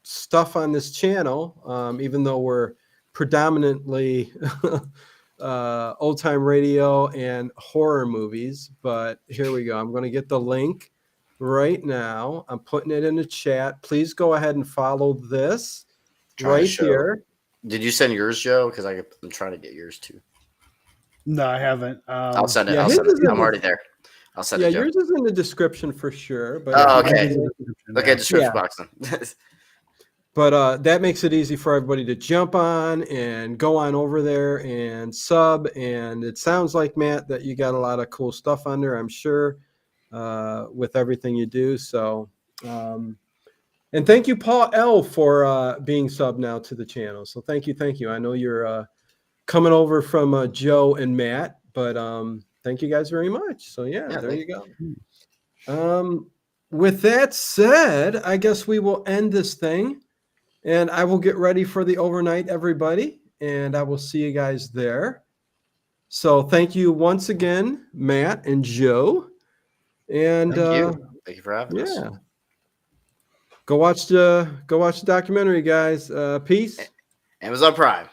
stuff on this channel, even though we're predominantly old time radio and horror movies. But here we go. I'm going to get the link right now. I'm putting it in the chat. Please go ahead and follow this right here. Did you send yours, Joe? Because I'm trying to get yours too. no, I haven't. I'll send it. yeah, I'll his send it. is in I'm the- already there. I'll send Yeah, it, Joe. yours is in the description for sure. But Oh, Mine's okay. in the description, Okay, yeah. description Yeah. box then. But that makes it easy for everybody to jump on and go on over there and sub. And it sounds like, Matt, that you got a lot of cool stuff on there, I'm sure, with everything you do. So, and thank you, Paul L, for being sub now to the channel. So thank you. I know you're coming over from Joe and Matt, but thank you guys very much. So yeah, there you go. With that said, I guess we will end this thing. And I will get ready for the overnight, everybody. And I will see you guys there. So thank you once again, Matt and Joe. And Thank you for having us. yeah. Go watch the documentary, guys. Peace. Amazon Prime.